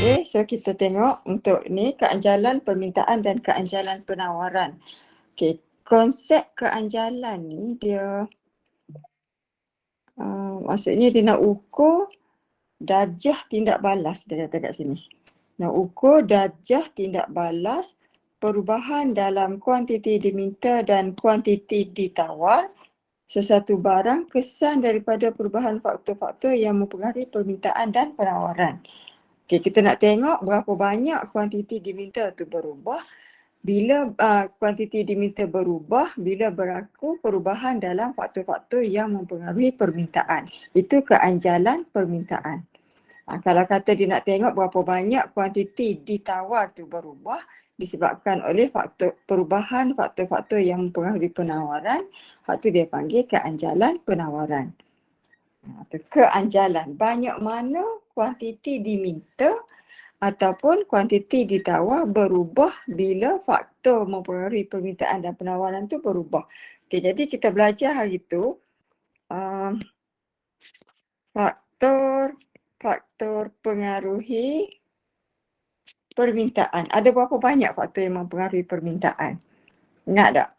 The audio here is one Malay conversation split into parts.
Okay, so kita tengok untuk ni keanjalan permintaan dan keanjalan penawaran. Okay, konsep keanjalan ni dia maksudnya dia nak ukur darjah tindak balas, dia kata kat sini. Nak ukur darjah tindak balas perubahan dalam kuantiti diminta dan kuantiti ditawar sesuatu barang kesan daripada perubahan faktor-faktor yang mempengaruhi permintaan dan penawaran. Okay, kita nak tengok berapa banyak kuantiti diminta tu berubah bila kuantiti diminta berubah bila berlaku perubahan dalam faktor-faktor yang mempengaruhi permintaan. Itu keanjalan permintaan. Kalau kata dia nak tengok berapa banyak kuantiti ditawar tu berubah disebabkan oleh perubahan faktor-faktor yang mempengaruhi penawaran, faktor dia panggil keanjalan penawaran. Keanjalan, banyak mana kuantiti diminta ataupun kuantiti ditawar berubah bila faktor mempengaruhi permintaan dan penawaran tu berubah. Okay, jadi kita belajar hari tu faktor pengaruhi permintaan. Ada berapa banyak faktor yang mempengaruhi permintaan? Ingat tak?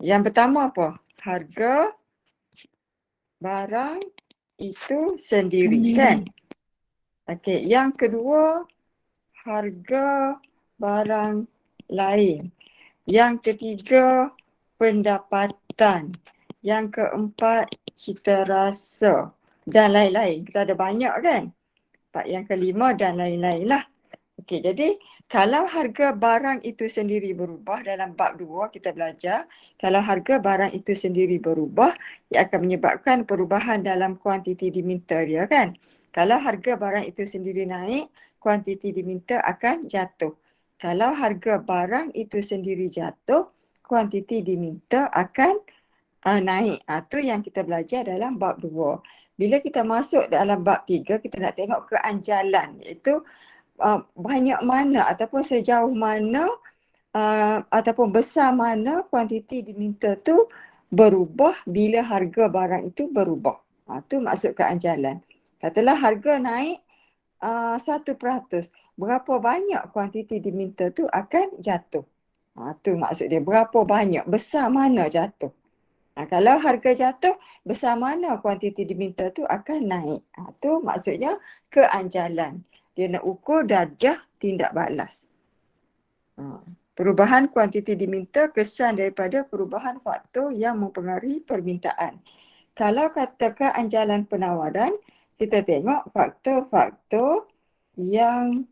Yang pertama apa? Harga barang itu sendiri. Kan? Okey, yang kedua harga barang lain. Yang ketiga pendapatan. Yang keempat cita rasa dan lain-lain. Kita ada banyak kan? Yang kelima dan lain-lain lah. Okey, jadi kalau harga barang itu sendiri berubah dalam bab 2 kita belajar, kalau harga barang itu sendiri berubah, ia akan menyebabkan perubahan dalam kuantiti diminta dia kan. Kalau harga barang itu sendiri naik, kuantiti diminta akan jatuh. Kalau harga barang itu sendiri jatuh, kuantiti diminta akan naik. Itu yang kita belajar dalam bab 2. Bila kita masuk dalam bab 3, kita nak tengok keanjalan, iaitu banyak mana ataupun sejauh mana ataupun besar mana kuantiti diminta tu berubah bila harga barang itu berubah. Itu maksud keanjalan. Katalah harga naik 1%. Berapa banyak kuantiti diminta tu akan jatuh. Itu maksud dia. Berapa banyak, besar mana jatuh. Kalau harga jatuh, besar mana kuantiti diminta tu akan naik. Itu maksudnya keanjalan. Dia nak ukur darjah tindak balas. Perubahan kuantiti diminta kesan daripada perubahan faktor yang mempengaruhi permintaan. Kalau kata keanjalan penawaran, kita tengok faktor-faktor yang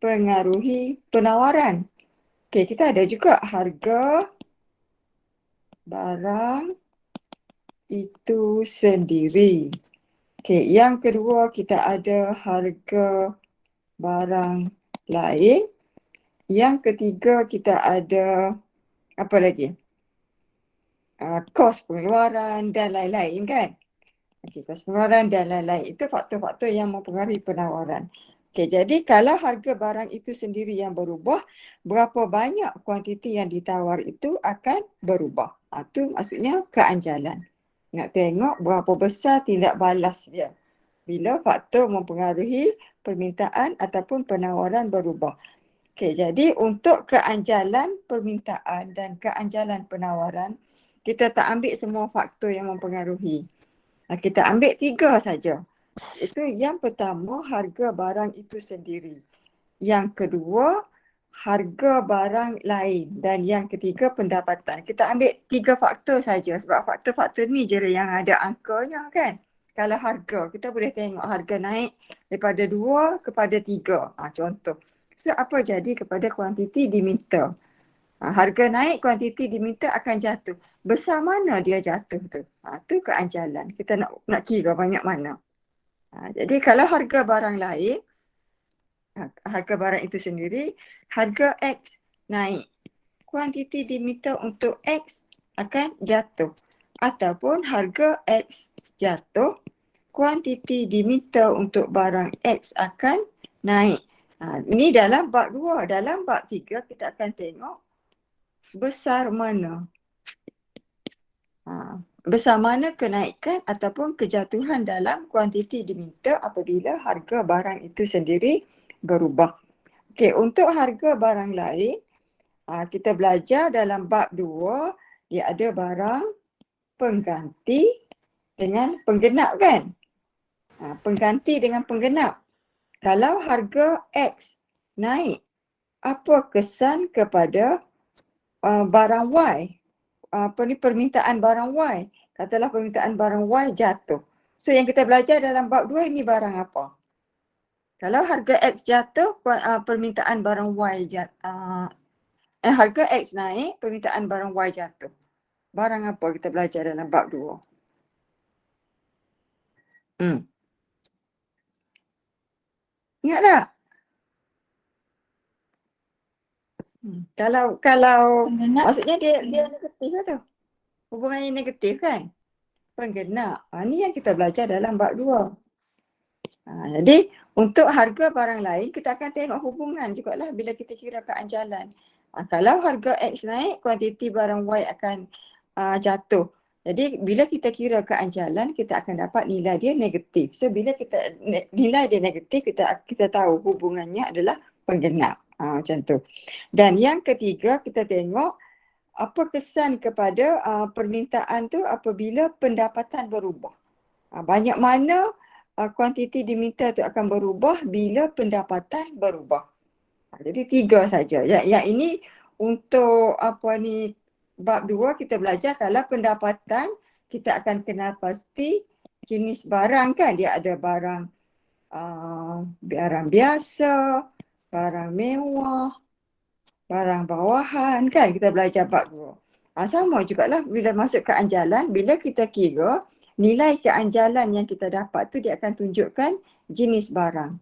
pengaruhi penawaran. Okey, kita ada juga harga barang itu sendiri. Okey, yang kedua kita ada harga barang lain. Yang ketiga kita ada apa lagi? Kos pengeluaran dan lain-lain kan? Okey, kos pengeluaran dan lain-lain. Itu faktor-faktor yang mempengaruhi penawaran. Okey, jadi kalau harga barang itu sendiri yang berubah, berapa banyak kuantiti yang ditawar itu akan berubah. Itu maksudnya keanjalan. Nak tengok berapa besar tindak balas dia bila faktor mempengaruhi permintaan ataupun penawaran berubah. Okey, jadi untuk keanjalan permintaan dan keanjalan penawaran, kita tak ambil semua faktor yang mempengaruhi. Kita ambil 3 saja. Itu yang pertama, harga barang itu sendiri. Yang kedua, harga barang lain. Dan yang ketiga, pendapatan. Kita ambil 3 faktor saja sebab faktor-faktor ni je yang ada angkanya kan. Kalau harga, kita boleh tengok harga naik daripada 2 kepada 3. Contoh. So, apa jadi kepada kuantiti diminta? Harga naik, kuantiti diminta akan jatuh. Besar mana dia jatuh tu? Tu keanjalan. Kita nak kira banyak mana. Jadi kalau harga barang lain, harga barang itu sendiri, harga X naik. Kuantiti diminta untuk X akan jatuh. Ataupun harga X jatuh, kuantiti diminta untuk barang X akan naik. Ini dalam bab 2. Dalam bab 3 kita akan tengok besar mana. besar mana kenaikan ataupun kejatuhan dalam kuantiti diminta apabila harga barang itu sendiri berubah. Okey, untuk harga barang lain, kita belajar dalam bab 2, dia ada barang pengganti dengan penggenap kan? Pengganti dengan penggenap. Kalau harga X naik, apa kesan kepada barang Y? Permintaan barang Y. Katalah permintaan barang Y jatuh. So yang kita belajar dalam bab 2 ini barang apa? Kalau harga X jatuh, permintaan barang Y jatuh. Harga X naik, permintaan barang Y jatuh. Barang apa kita belajar dalam bab 2? Ingat tak? Kalau maksudnya dia negatif lah tu. Hubungannya negatif kan? Penggenap. Ni yang kita belajar dalam bab 2. Jadi untuk harga barang lain kita akan tengok hubungan jugalah bila kita kira keanjalan. Kalau harga X naik, kuantiti barang Y akan jatuh. Jadi bila kita kira keanjalan, kita akan dapat nilai dia negatif. So bila kita nilai dia negatif, kita tahu hubungannya adalah penggenap. Macam tu. Dan yang ketiga, kita tengok apa kesan kepada permintaan tu apabila pendapatan berubah. Banyak mana kuantiti diminta tu akan berubah bila pendapatan berubah. Jadi 3 saja. Yang ini untuk bab 2 kita belajar kalau pendapatan kita akan kenal pasti jenis barang kan. Dia ada barang biasa, barang mewah, barang bawahan kan. Kita belajar bab 2. Sama jugalah bila masuk ke anjalan, bila kita kira nilai keanjalan yang kita dapat tu dia akan tunjukkan jenis barang.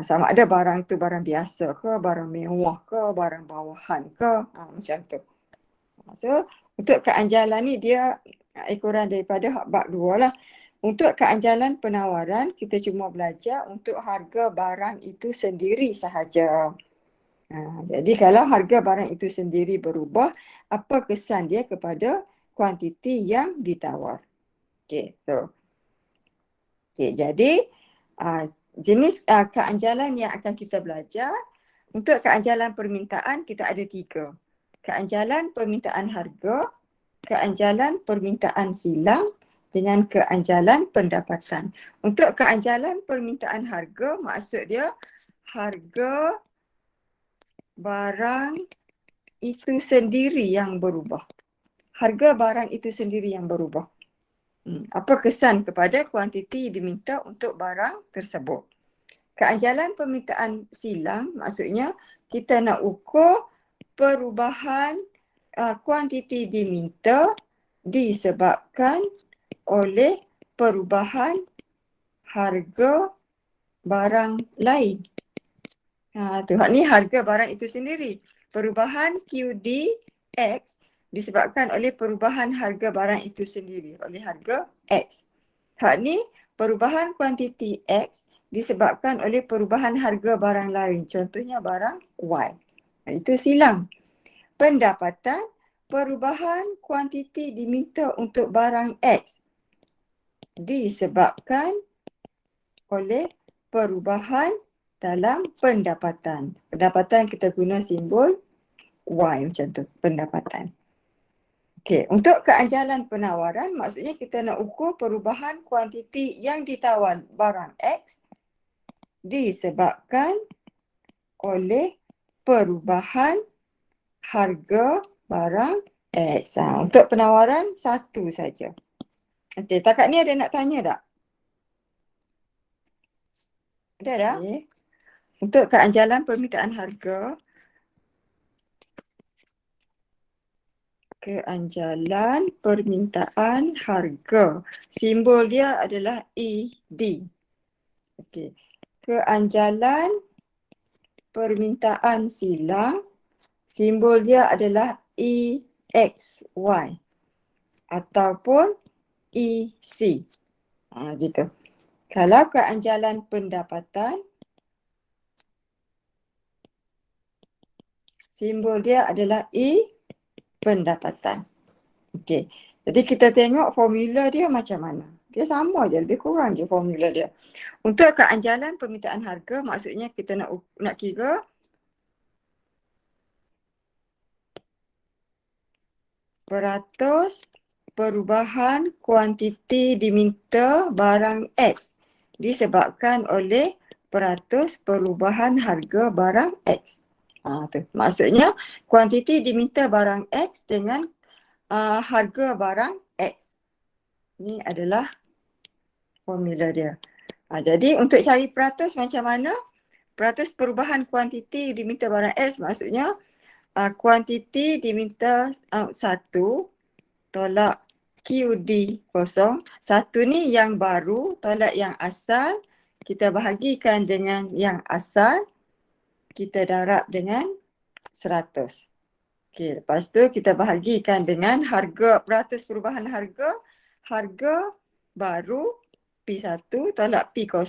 Sama ada barang tu barang biasa ke, barang mewah ke, barang bawahan ke, macam tu. So untuk keanjalan ni dia ekoran daripada bab 2 lah. Untuk keanjalan penawaran kita cuma belajar untuk harga barang itu sendiri sahaja. Jadi kalau harga barang itu sendiri berubah, apa kesan dia kepada kuantiti yang ditawar? Okey, so. Okey, jadi jenis keanjalan yang akan kita belajar, untuk keanjalan permintaan kita ada 3. Keanjalan permintaan harga, keanjalan permintaan silang dengan keanjalan pendapatan. Untuk keanjalan permintaan harga, maksud dia harga barang itu sendiri yang berubah. Harga barang itu sendiri yang berubah. Apa kesan kepada kuantiti diminta untuk barang tersebut? Keanjalan permintaan silang maksudnya kita nak ukur perubahan kuantiti diminta disebabkan oleh perubahan harga barang lain. Ni harga barang itu sendiri. Perubahan QDX disebabkan oleh perubahan harga barang itu sendiri, oleh harga X. Ni perubahan kuantiti X disebabkan oleh perubahan harga barang lain. Contohnya barang Y. Itu silang. Pendapatan, perubahan kuantiti diminta untuk barang X disebabkan oleh perubahan dalam pendapatan. Pendapatan kita guna simbol Y macam tu, pendapatan. Okey, untuk keanjalan penawaran maksudnya kita nak ukur perubahan kuantiti yang ditawar barang X disebabkan oleh perubahan harga barang X. Untuk penawaran satu saja. Okey, takat ni ada nak tanya tak? Ada dah? Okay. Untuk keanjalan permintaan harga, keanjalan permintaan harga, simbol dia adalah ED. Okey. Keanjalan permintaan silang, simbol dia adalah EXY ataupun EC. Gitu. Kalau keanjalan pendapatan, simbol dia adalah pendapatan. Okey. Jadi kita tengok formula dia macam mana. Dia sama je, lebih kurang je formula dia. Untuk keanjalan permintaan harga, maksudnya kita nak kira peratus perubahan kuantiti diminta barang X disebabkan oleh peratus perubahan harga barang X. Tu. Maksudnya kuantiti diminta barang X dengan harga barang X. Ini adalah formula dia. Jadi untuk cari peratus macam mana? Peratus perubahan kuantiti diminta barang X maksudnya kuantiti diminta 1 tolak QD kosong. 1 ni yang baru tolak yang asal. Kita bahagikan dengan yang asal. Kita darab dengan 100. Okey, lepas tu kita bahagikan dengan harga peratus perubahan harga. Harga baru P1 tolak P0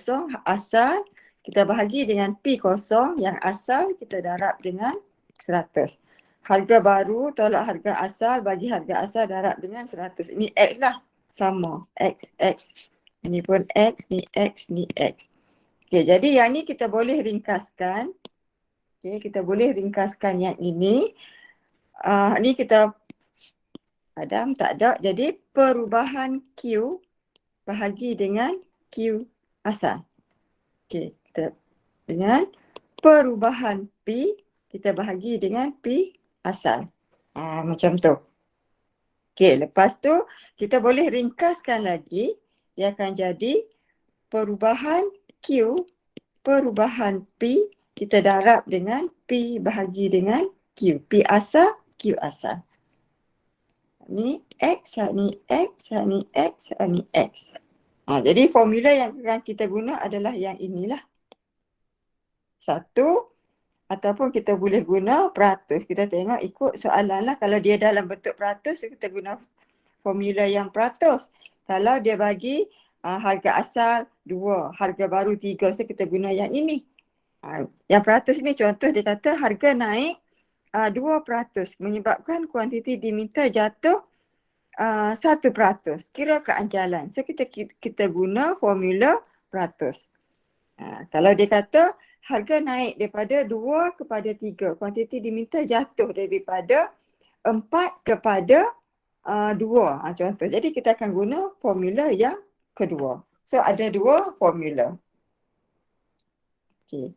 asal. Kita bahagi dengan P0 yang asal kita darab dengan 100. Harga baru tolak harga asal bagi harga asal darab dengan 100. Ini X lah. Sama. X, X. Ini pun X, ni X, ni X. Okey, jadi yang ni kita boleh ringkaskan. Okey, kita boleh ringkaskan yang ini. Ni kita Adam tak ada. Jadi perubahan Q bahagi dengan Q asal. Okey, kita dengan perubahan P kita bahagi dengan P asal. Macam tu. Okey, lepas tu kita boleh ringkaskan lagi. Dia akan jadi perubahan Q, perubahan P kita darab dengan P bahagi dengan Q. P asal, Q asal. Ni X, ni X, ni X, ni X. Jadi formula yang akan kita guna adalah yang inilah. 1 ataupun kita boleh guna peratus. Kita tengok ikut soalan lah. Kalau dia dalam bentuk peratus, kita guna formula yang peratus. Kalau dia bagi harga asal 2, harga baru 3, so kita guna yang ini. Yang peratus ni contoh dia kata harga naik 2% menyebabkan kuantiti diminta jatuh 1%. Kira keanjalan. So kita guna formula peratus. Kalau dia kata harga naik daripada 2 kepada 3. Kuantiti diminta jatuh daripada 4 kepada 2. Contoh. Jadi kita akan guna formula yang kedua. So ada 2 formula. Okay.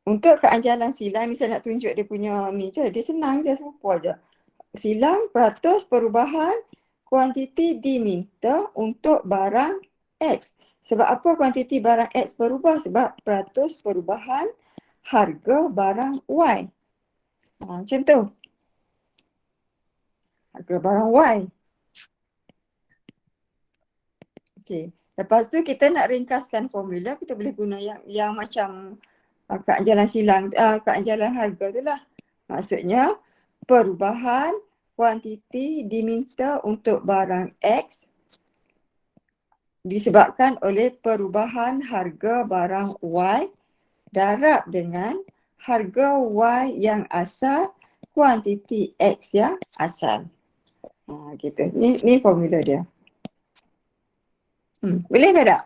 Untuk keanjalan silang ni saya nak tunjuk dia punya ni je. Dia senang je, serupa je. Silang peratus perubahan kuantiti diminta untuk barang X. Sebab apa kuantiti barang X berubah? Sebab peratus perubahan harga barang Y. Macam tu. Harga barang Y. Okey. Lepas tu kita nak ringkaskan formula, kita boleh guna yang macam keanjalan silang, keanjalan harga tu lah. Maksudnya perubahan kuantiti diminta untuk barang X disebabkan oleh perubahan harga barang Y darab dengan harga Y yang asal kuantiti X yang asal. Gitu. Ni formula dia. Boleh ke tak?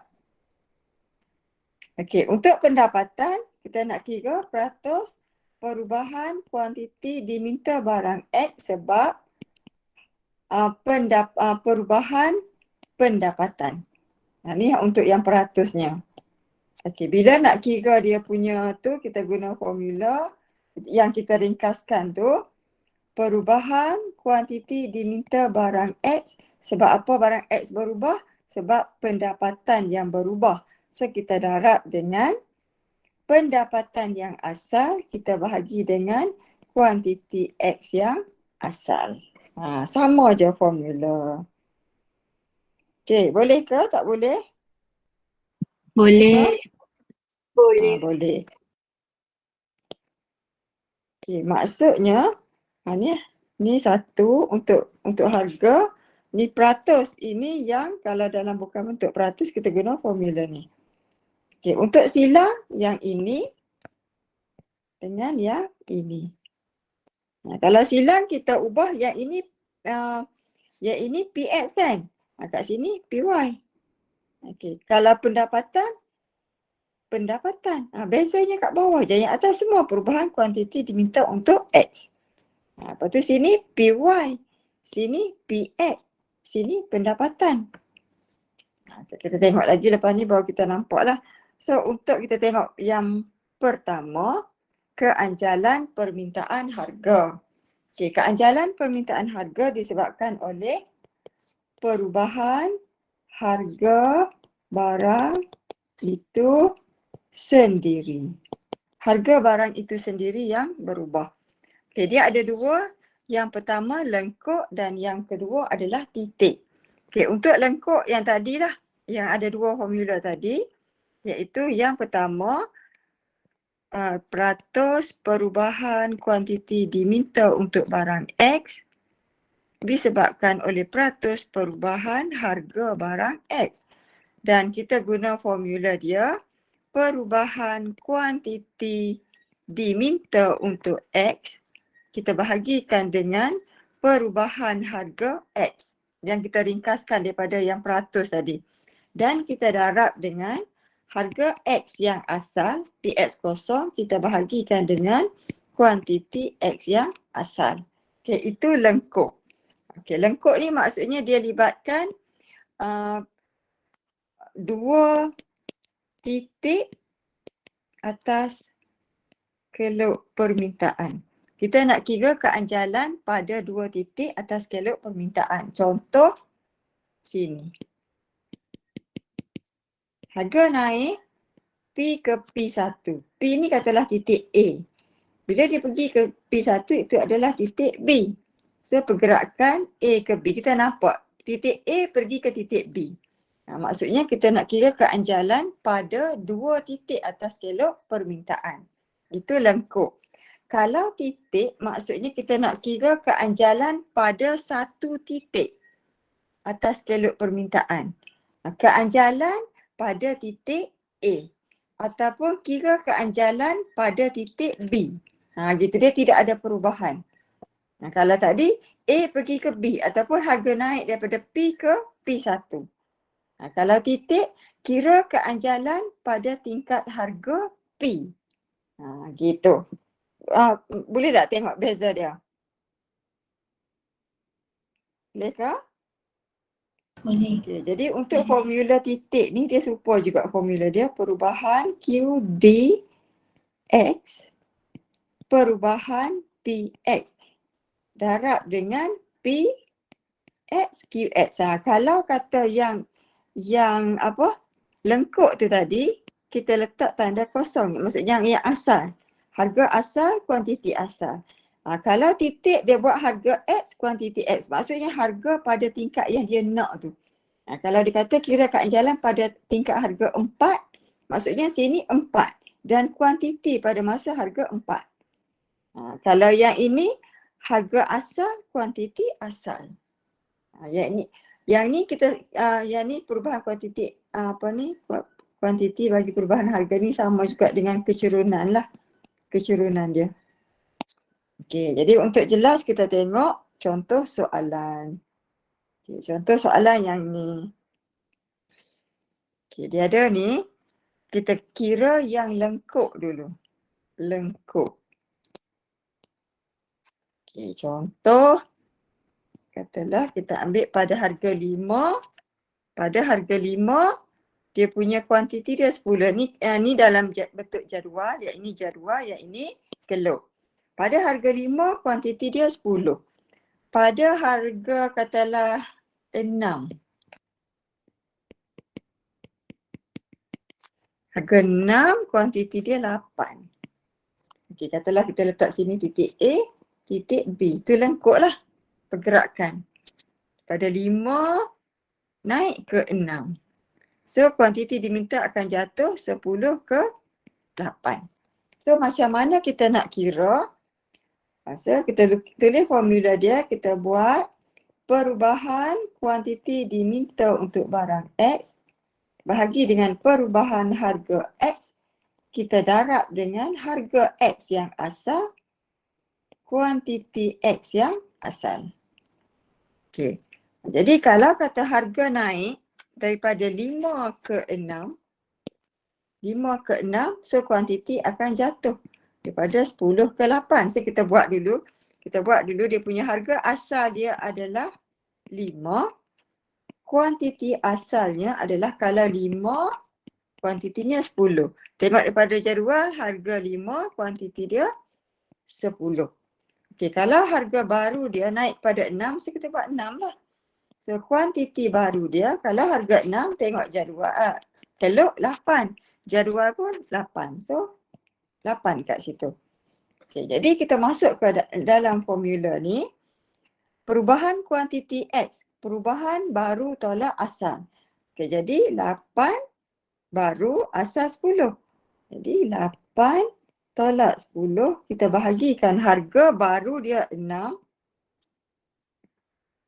Okey, untuk pendapatan kita nak kira peratus perubahan kuantiti diminta barang X sebab perubahan pendapatan. Ni untuk yang peratusnya. Okey, bila nak kira dia punya tu kita guna formula yang kita ringkaskan tu. Perubahan kuantiti diminta barang X sebab apa barang X berubah? Sebab pendapatan yang berubah. So kita darab dengan pendapatan yang asal kita bahagi dengan kuantiti X yang asal. Sama je formula. Okey, boleh ke tak boleh? Boleh. Boleh. Boleh. Okey, maksudnya ni 1 untuk harga, ni peratus. Ini yang kalau dalam bukan bentuk peratus kita guna formula ni. Okey, untuk silang yang ini dengan yang ini. Kalau silang kita ubah yang ini Yang ini PX kan? Kat sini PY. Okey, kalau pendapatan, bezanya kat bawah je. Yang atas semua perubahan kuantiti diminta untuk X. Lepas tu sini PY, sini PX, sini pendapatan. So, kita tengok lagi lepas ni baru kita nampak lah. So untuk kita tengok yang pertama, keanjalan permintaan harga. Okey, keanjalan permintaan harga disebabkan oleh perubahan harga barang itu sendiri. Harga barang itu sendiri yang berubah. Okey, dia ada dua. Yang pertama lengkuk dan yang kedua adalah titik. Okey, untuk lengkuk yang tadi lah, yang ada dua formula tadi, iaitu yang pertama peratus perubahan kuantiti diminta untuk barang X disebabkan oleh peratus perubahan harga barang X. Dan kita guna formula dia, perubahan kuantiti diminta untuk X kita bahagikan dengan perubahan harga X yang kita ringkaskan daripada yang peratus tadi. Dan kita darab dengan harga X yang asal, PX kosong, kita bahagikan dengan kuantiti X yang asal. Okay, itu lengkuk. Okay, lengkuk ni maksudnya dia libatkan dua titik atas kelok permintaan. Kita nak kira keanjalan pada dua titik atas kelok permintaan. Contoh sini. Harga naik P ke P1. P ni katalah titik A. Bila dia pergi ke P1 itu adalah titik B. So pergerakan A ke B. Kita nampak titik A pergi ke titik B. Maksudnya kita nak kira keanjalan pada dua titik atas kelok permintaan. Itu lengkuk. Kalau titik, maksudnya kita nak kira keanjalan pada satu titik atas kelok permintaan. Keanjalan pada titik A ataupun kira keanjalan pada titik B. Gitu, dia tidak ada perubahan. Kalau tadi A pergi ke B ataupun harga naik daripada P ke P1. Kalau titik, kira keanjalan pada tingkat harga P. Gitu. Boleh tak tengok beza dia? Boleh ke? Boleh. Okay, jadi untuk formula titik ni dia serupa juga formula dia. Perubahan QDX perubahan PX darab dengan PX QX. Kalau kata yang lengkuk tu tadi, kita letak tanda kosong. Maksudnya yang asal. Harga asal, kuantiti asal. Kalau titik dia buat harga X, kuantiti X. Maksudnya harga pada tingkat yang dia nak tu. Kalau dia kata kira keanjalan pada tingkat harga 4, maksudnya sini 4. Dan kuantiti pada masa harga 4. Kalau yang ini harga asal, kuantiti asal. Yang ni kita yang ni perubahan kuantiti kuantiti bagi perubahan harga ni sama juga dengan kecerunan lah. Kecerunan dia. Okey, jadi untuk jelas kita tengok contoh soalan. Okay, contoh soalan yang ni. Okey, dia ada ni. Kita kira yang lengkuk dulu. Lengkuk. Okey, contoh. Katalah kita ambil pada harga 5. Pada harga 5, dia punya kuantiti dia 10. Ni dalam bentuk jadual. Yang ini jadual, yang ini kelok. Pada harga 5, kuantiti dia 10. Pada harga katalah 6. Harga 6, kuantiti dia 8. Okey, katalah kita letak sini titik A, titik B. Itu lengkuk lah pergerakan. Pada 5, naik ke 6. So, kuantiti diminta akan jatuh 10 ke 8. So, macam mana kita nak kira? So, kita tulis formula dia, kita buat perubahan kuantiti diminta untuk barang X bahagi dengan perubahan harga X, kita darab dengan harga X yang asal, kuantiti X yang asal. Okey. Jadi kalau kata harga naik daripada 5 ke 6, 5 ke 6, so kuantiti akan jatuh daripada 10 ke 8. So kita buat dulu dia punya harga asal dia adalah 5. Kuantiti asalnya adalah kalau 5, kuantitinya 10. Tengok daripada jadual, harga 5, kuantiti dia 10. Okey, kalau harga baru dia naik pada 6, so kita buat 6 lah. So kuantiti baru dia, kalau harga 6, tengok jadual. Hello, 8. Jadual pun 8. So 8 kat situ. Okay, jadi kita masuk ke dalam formula ni. Perubahan kuantiti X. Perubahan baru tolak asal. Okay, jadi 8 baru asal 10. Jadi 8 tolak 10. Kita bahagikan harga baru dia 6.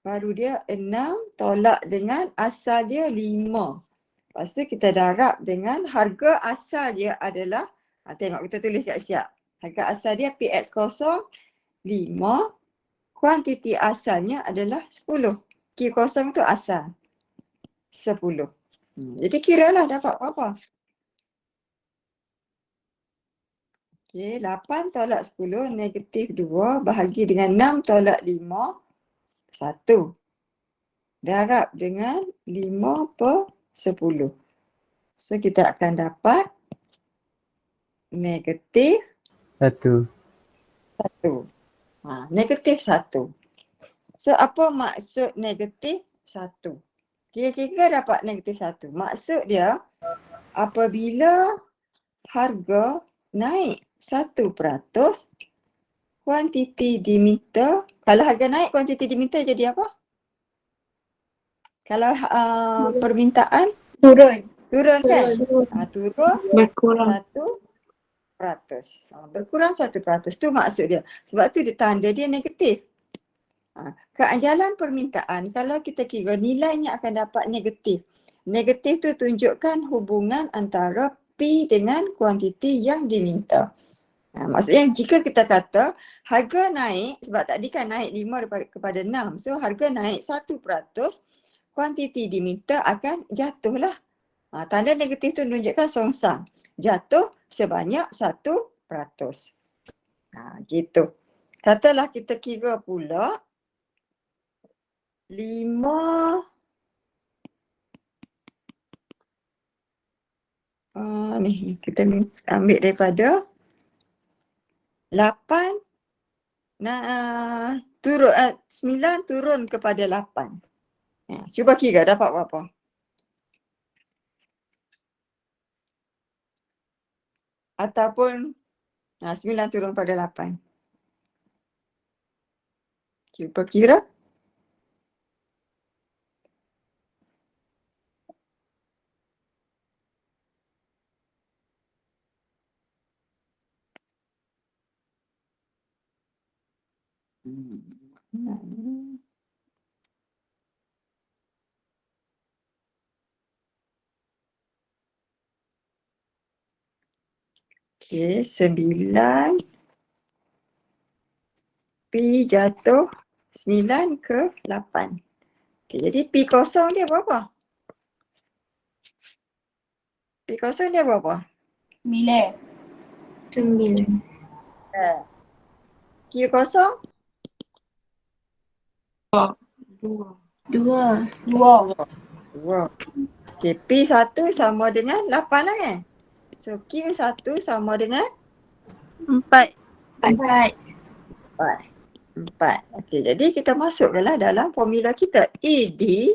Baru dia 6 tolak dengan asal dia 5. Lepas tu kita darab dengan harga asal dia adalah, tengok kita tulis siap-siap. Harga asal dia PX0 5, kuantiti asalnya adalah 10. Q0 tu asal 10. Jadi kiralah dapat berapa. Okey, 8 tolak 10 negatif 2 bahagi dengan 6 tolak 5, 1. Darab dengan 5 per 10. So kita akan dapat negatif 1. 1. Negatif 1. So apa maksud negatif 1? Kira-kira dapat negatif 1. Maksud dia apabila harga naik 1%, kuantiti diminta, kalau harga naik kuantiti diminta jadi apa? Kalau permintaan Turun. kan? Turun Berkurang. 1%. Berkurang 1%. Tu maksud dia. Sebab tu dia tanda dia negatif. Keajalan permintaan, kalau kita kira nilainya akan dapat negatif. Negatif tu tunjukkan hubungan antara P dengan kuantiti yang diminta. Maksudnya jika kita kata harga naik, sebab tadi kan naik 5 kepada 6. So harga naik 1%, kuantiti diminta akan jatuhlah. Tanda negatif tu menunjukkan songsang. Jatuh sebanyak 1%. Gitu. Katalah kita kira pula 5 ni kita ambil daripada 8 turun 9 turun kepada 8. Cuba kira dapat berapa? Ataupun 9 turun pada 8. Cuba kira. Okey, 9. P jatuh 9 ke 8. Okey, jadi P0 dia berapa? P0 dia berapa? 9. Q0? 2. 2. Okey, P1 sama dengan 8 lah kan? So Q1 sama dengan 4. 4. 4. Okey, jadi kita masukkanlah dalam formula kita. ED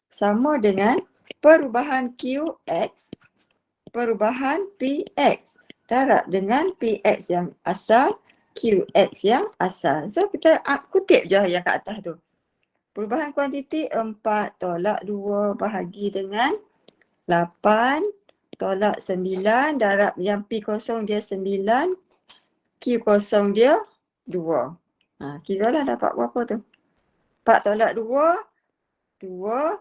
sama dengan perubahan QX, perubahan PX. Darab dengan PX yang asal, QX yang asal. So kita kutip je yang kat atas tu. Perubahan kuantiti 4 tolak 2 bahagi dengan 8 tolak 9 darab yang P0 dia 9, Q0 dia 2. Kiralah dapat berapa tu? 4 tolak 2, 2.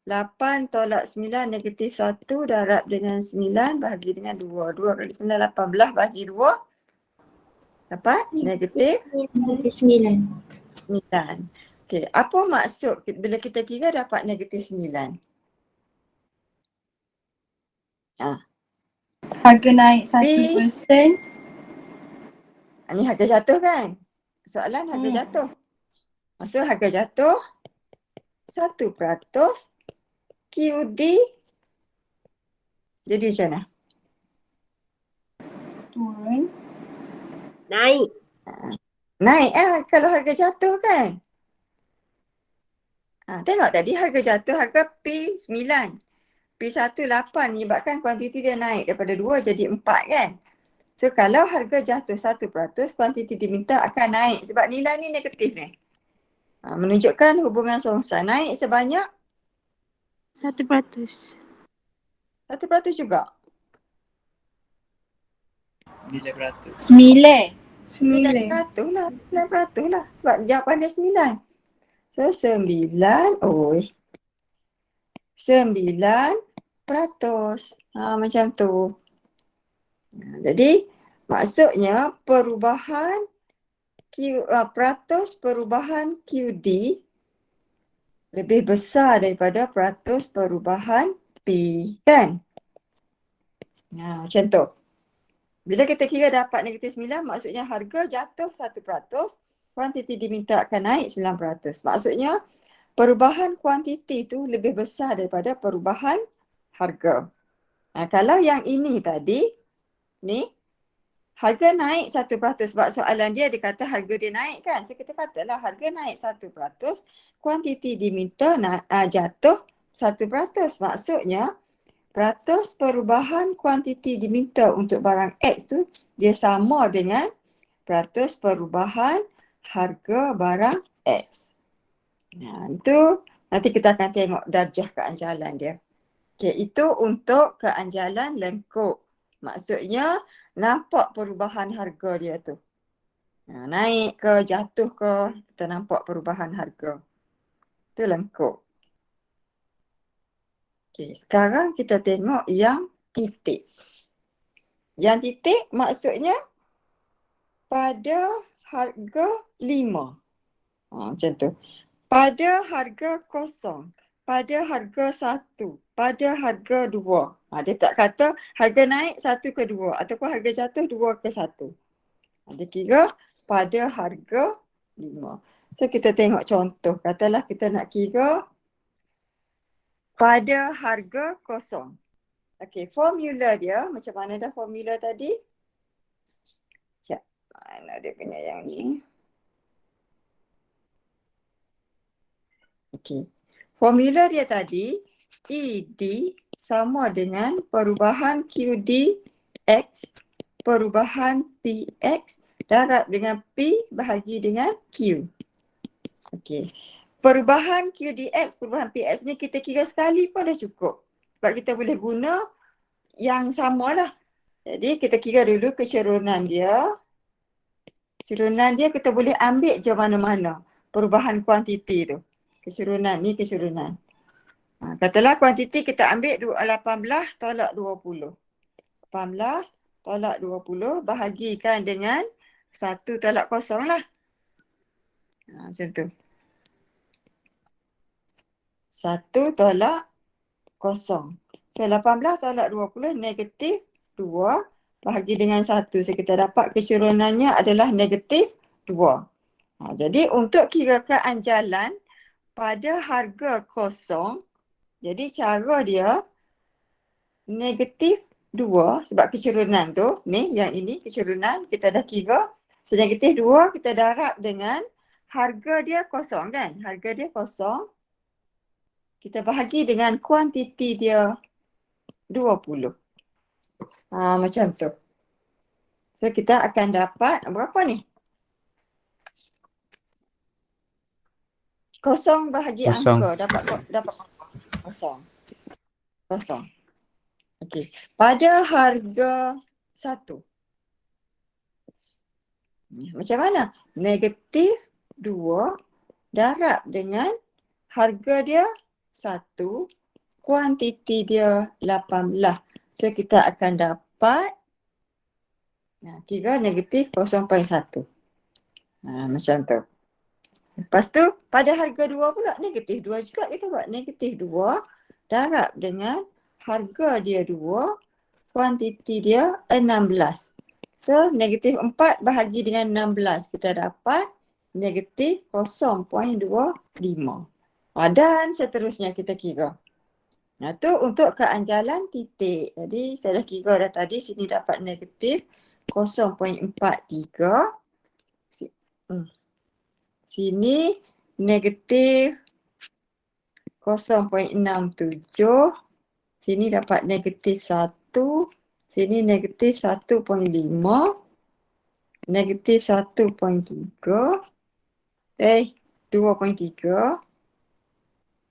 8 tolak 9 negatif 1 darab dengan 9 bahagi dengan 2. 2 kali 9, 18 bahagi 2. Dapat negatif 9. 9. Okey, apa maksud bila kita kira dapat -9? Harga naik P, 1%. ni harga jatuh kan? Soalan harga Hmm. jatuh. Maksud harga jatuh 1%, QD jadi macam mana? Turun. Naik. Naik kalau harga jatuh kan? Tengok tadi harga jatuh, harga P9. P18 menyebabkan kuantiti dia naik daripada 2 jadi 4 kan? So kalau harga jatuh 1%, kuantiti diminta akan naik sebab nilai ni negatif ni. Menunjukkan hubungan songsa naik sebanyak 1%. 1% juga. 9. 9% lah. 9% lah. Sebab jawapan dia 9. So 9, 9%. Macam tu. Jadi maksudnya perubahan peratus perubahan QD lebih besar daripada peratus perubahan P kan? Macam tu. Bila kita kira dapat -9, maksudnya harga jatuh 1%, kuantiti diminta akan naik 9%. Maksudnya perubahan kuantiti tu lebih besar daripada perubahan harga. Kalau yang ini tadi, ni harga naik 1% sebab soalan dia kata harga dia naik kan. So kita katalah harga naik 1%, kuantiti diminta jatuh 1%. Maksudnya peratus perubahan kuantiti diminta untuk barang X tu dia sama dengan peratus perubahan harga barang X. Itu nanti kita akan tengok darjah keanjalan dia. Okay, itu untuk keanjalan lengkuk. Maksudnya nampak perubahan harga dia tu. Naik ke, jatuh ke, kita nampak perubahan harga. Itu lengkuk. Okay, sekarang kita tengok yang titik. Yang titik maksudnya pada harga 5. Macam tu. Pada harga 0, pada harga 1, pada harga 2. Dia tak kata harga naik 1 ke 2 ataupun harga jatuh 2 ke 1. Dia kira pada harga 5. So kita tengok contoh. Katalah kita nak kira pada harga 0. Okey, formula dia macam mana dah formula tadi? Sekejap. Mana dia punya yang ni? Okey. Formula dia tadi, ED sama dengan perubahan QD X, perubahan PX darab dengan P bahagi dengan Q. Okey. Perubahan QDX, perubahan PX ni kita kira sekali pun dah cukup. Sebab kita boleh guna yang samalah. Jadi kita kira dulu kecerunan dia. Kecerunan dia kita boleh ambil je mana-mana. Perubahan kuantiti tu. Kecerunan ni kecerunan. Katalah kuantiti kita ambil 18 tolak 20. 18 tolak 20 bahagikan dengan 1 tolak 0 lah. Macam tu. 1 tolak 0. So 18 tolak 20 negatif 2 bahagi dengan 1. So kita dapat kecerunannya adalah negatif 2. Jadi untuk kira keanjalan pada harga 0, jadi cara dia negatif 2 sebab kecerunan tu, ni yang ini kecerunan kita dah kira. So negatif 2 kita darab dengan harga dia 0 kan? Harga dia 0. Kita bahagi dengan kuantiti dia 20. Macam tu. So kita akan dapat berapa ni? 0 bahagi Kosong. angka dapat 0. Okey. Pada harga 1. Macam mana? Negatif 2 darab dengan harga dia 1, kuantiti dia 18. So kita akan dapat kira negatif 0.1. Macam tu. Lepas tu pada harga 2 pula negatif 2 juga kita buat negatif 2 darab dengan harga dia 2, kuantiti dia 16. So negatif 4 bahagi dengan 16 kita dapat negatif 0.25. Dan seterusnya kita kira. Nah tu untuk keanjalan titik. Jadi saya dah kira dah tadi, sini dapat negatif 0.43. Sini negatif 0.67. Sini dapat negatif 1. Sini negatif 1.5. Negatif 1.3. 2.3.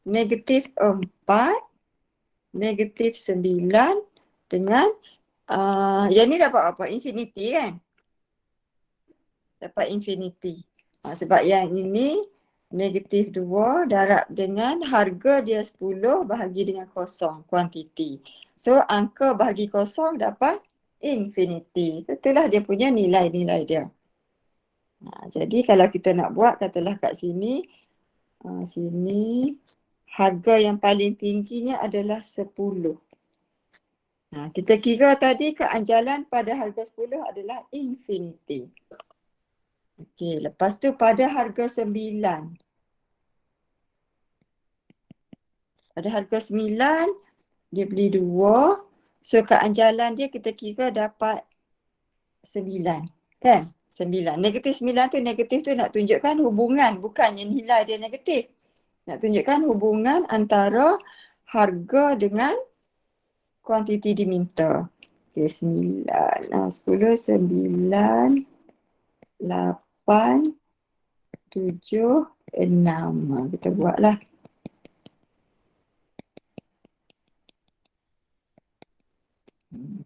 Negatif 4. Negatif 9 dengan yang ni dapat apa? Infinity kan? Dapat infinity. Sebab yang ini negatif 2 darab dengan harga dia 10 bahagi dengan kosong, kuantiti. So angka bahagi kosong dapat infinity. Itulah dia punya nilai-nilai dia. Jadi kalau kita nak buat, katalah kat sini, sini harga yang paling tingginya adalah 10. Kita kira tadi keanjalan pada harga 10 adalah infinity. Okey, lepas tu pada harga 9. Pada harga 9, dia beli 2. So keanjalan dia kita kira dapat 9. Kan? 9. Negatif 9 tu, negatif tu nak tunjukkan hubungan. Bukannya nilai dia negatif. Nak tunjukkan hubungan antara harga dengan kuantiti diminta. Okey, 9. 10, 9, 8, 7, 6. Kita buatlah.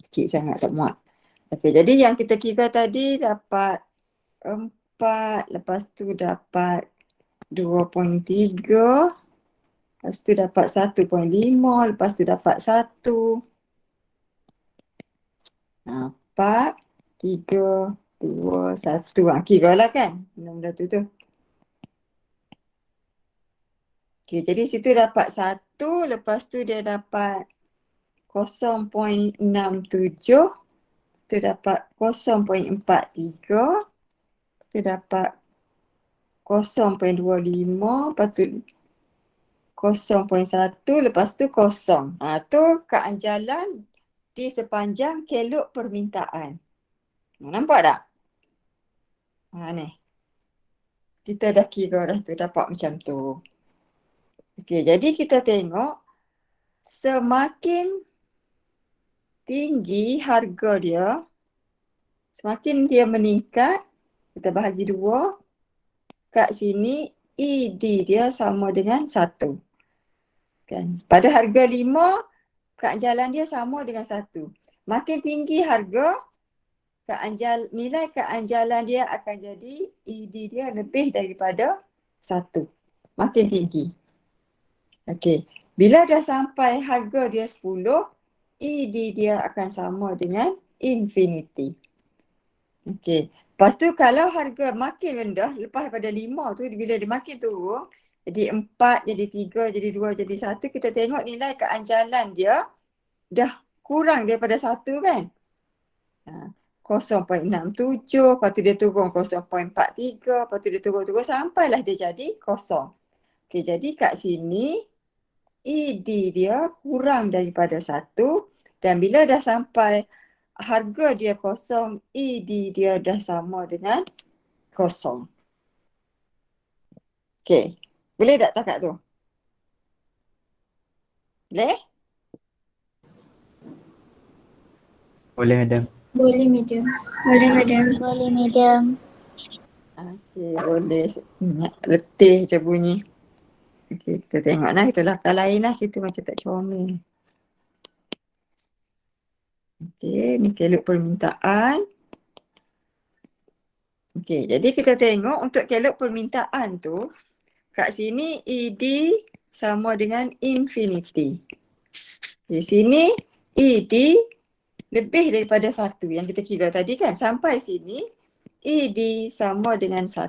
Kecil sangat tak muat. Okey, jadi yang kita kira tadi dapat 4, lepas tu dapat 2.3, lepas tu dapat 1.5, lepas tu dapat 1. 4, 3, 2, 1. Kira lah kan benda-benda tu. Okey, jadi situ dapat 1, lepas tu dia dapat 0.67, tu dapat 0.43, tu dapat 0.25, lepas tu 0.1, lepas tu 0. Tu keanjalan di sepanjang kelok permintaan. Nampak tak? Ni. Kita dah kira dah tu, dapat macam tu. Okey, jadi kita tengok semakin tinggi harga dia, semakin dia meningkat, kita bahagi 2. Kat sini ED dia sama dengan 1. Kan? Pada harga 5, keanjalan dia sama dengan 1. Makin tinggi harga, nilai keanjalan dia akan jadi ED dia lebih daripada 1. Makin tinggi. Okey. Bila dah sampai harga dia 10, ED dia akan sama dengan infinity. Okey. Lepas tu kalau harga makin rendah, lepas pada 5 tu, bila dia makin turun, jadi 4, jadi 3, jadi 2, jadi 1, kita tengok nilai keanjalan dia dah kurang daripada 1 kan? 0.67, lepas tu dia turun 0.43, lepas tu dia turun sampailah dia jadi 0. Okey, jadi kat sini ED dia kurang daripada 1, dan bila dah sampai harga dia 0, ED dia dah sama dengan 0. Okey, boleh tak takat tu? Boleh? Boleh, Madam. Boleh, Madam. Boleh, Madam. Boleh, Madam. Okey, boleh. Letih je bunyi. Okey, kita tengok lah. Kita lakar lain lah. Situ macam tak comel. Okey, ni kelok permintaan. Okey, jadi kita tengok untuk kelok permintaan tu, kat sini ED sama dengan infinity. Di sini ED lebih daripada 1 yang kita kira tadi kan. Sampai sini ED sama dengan 1.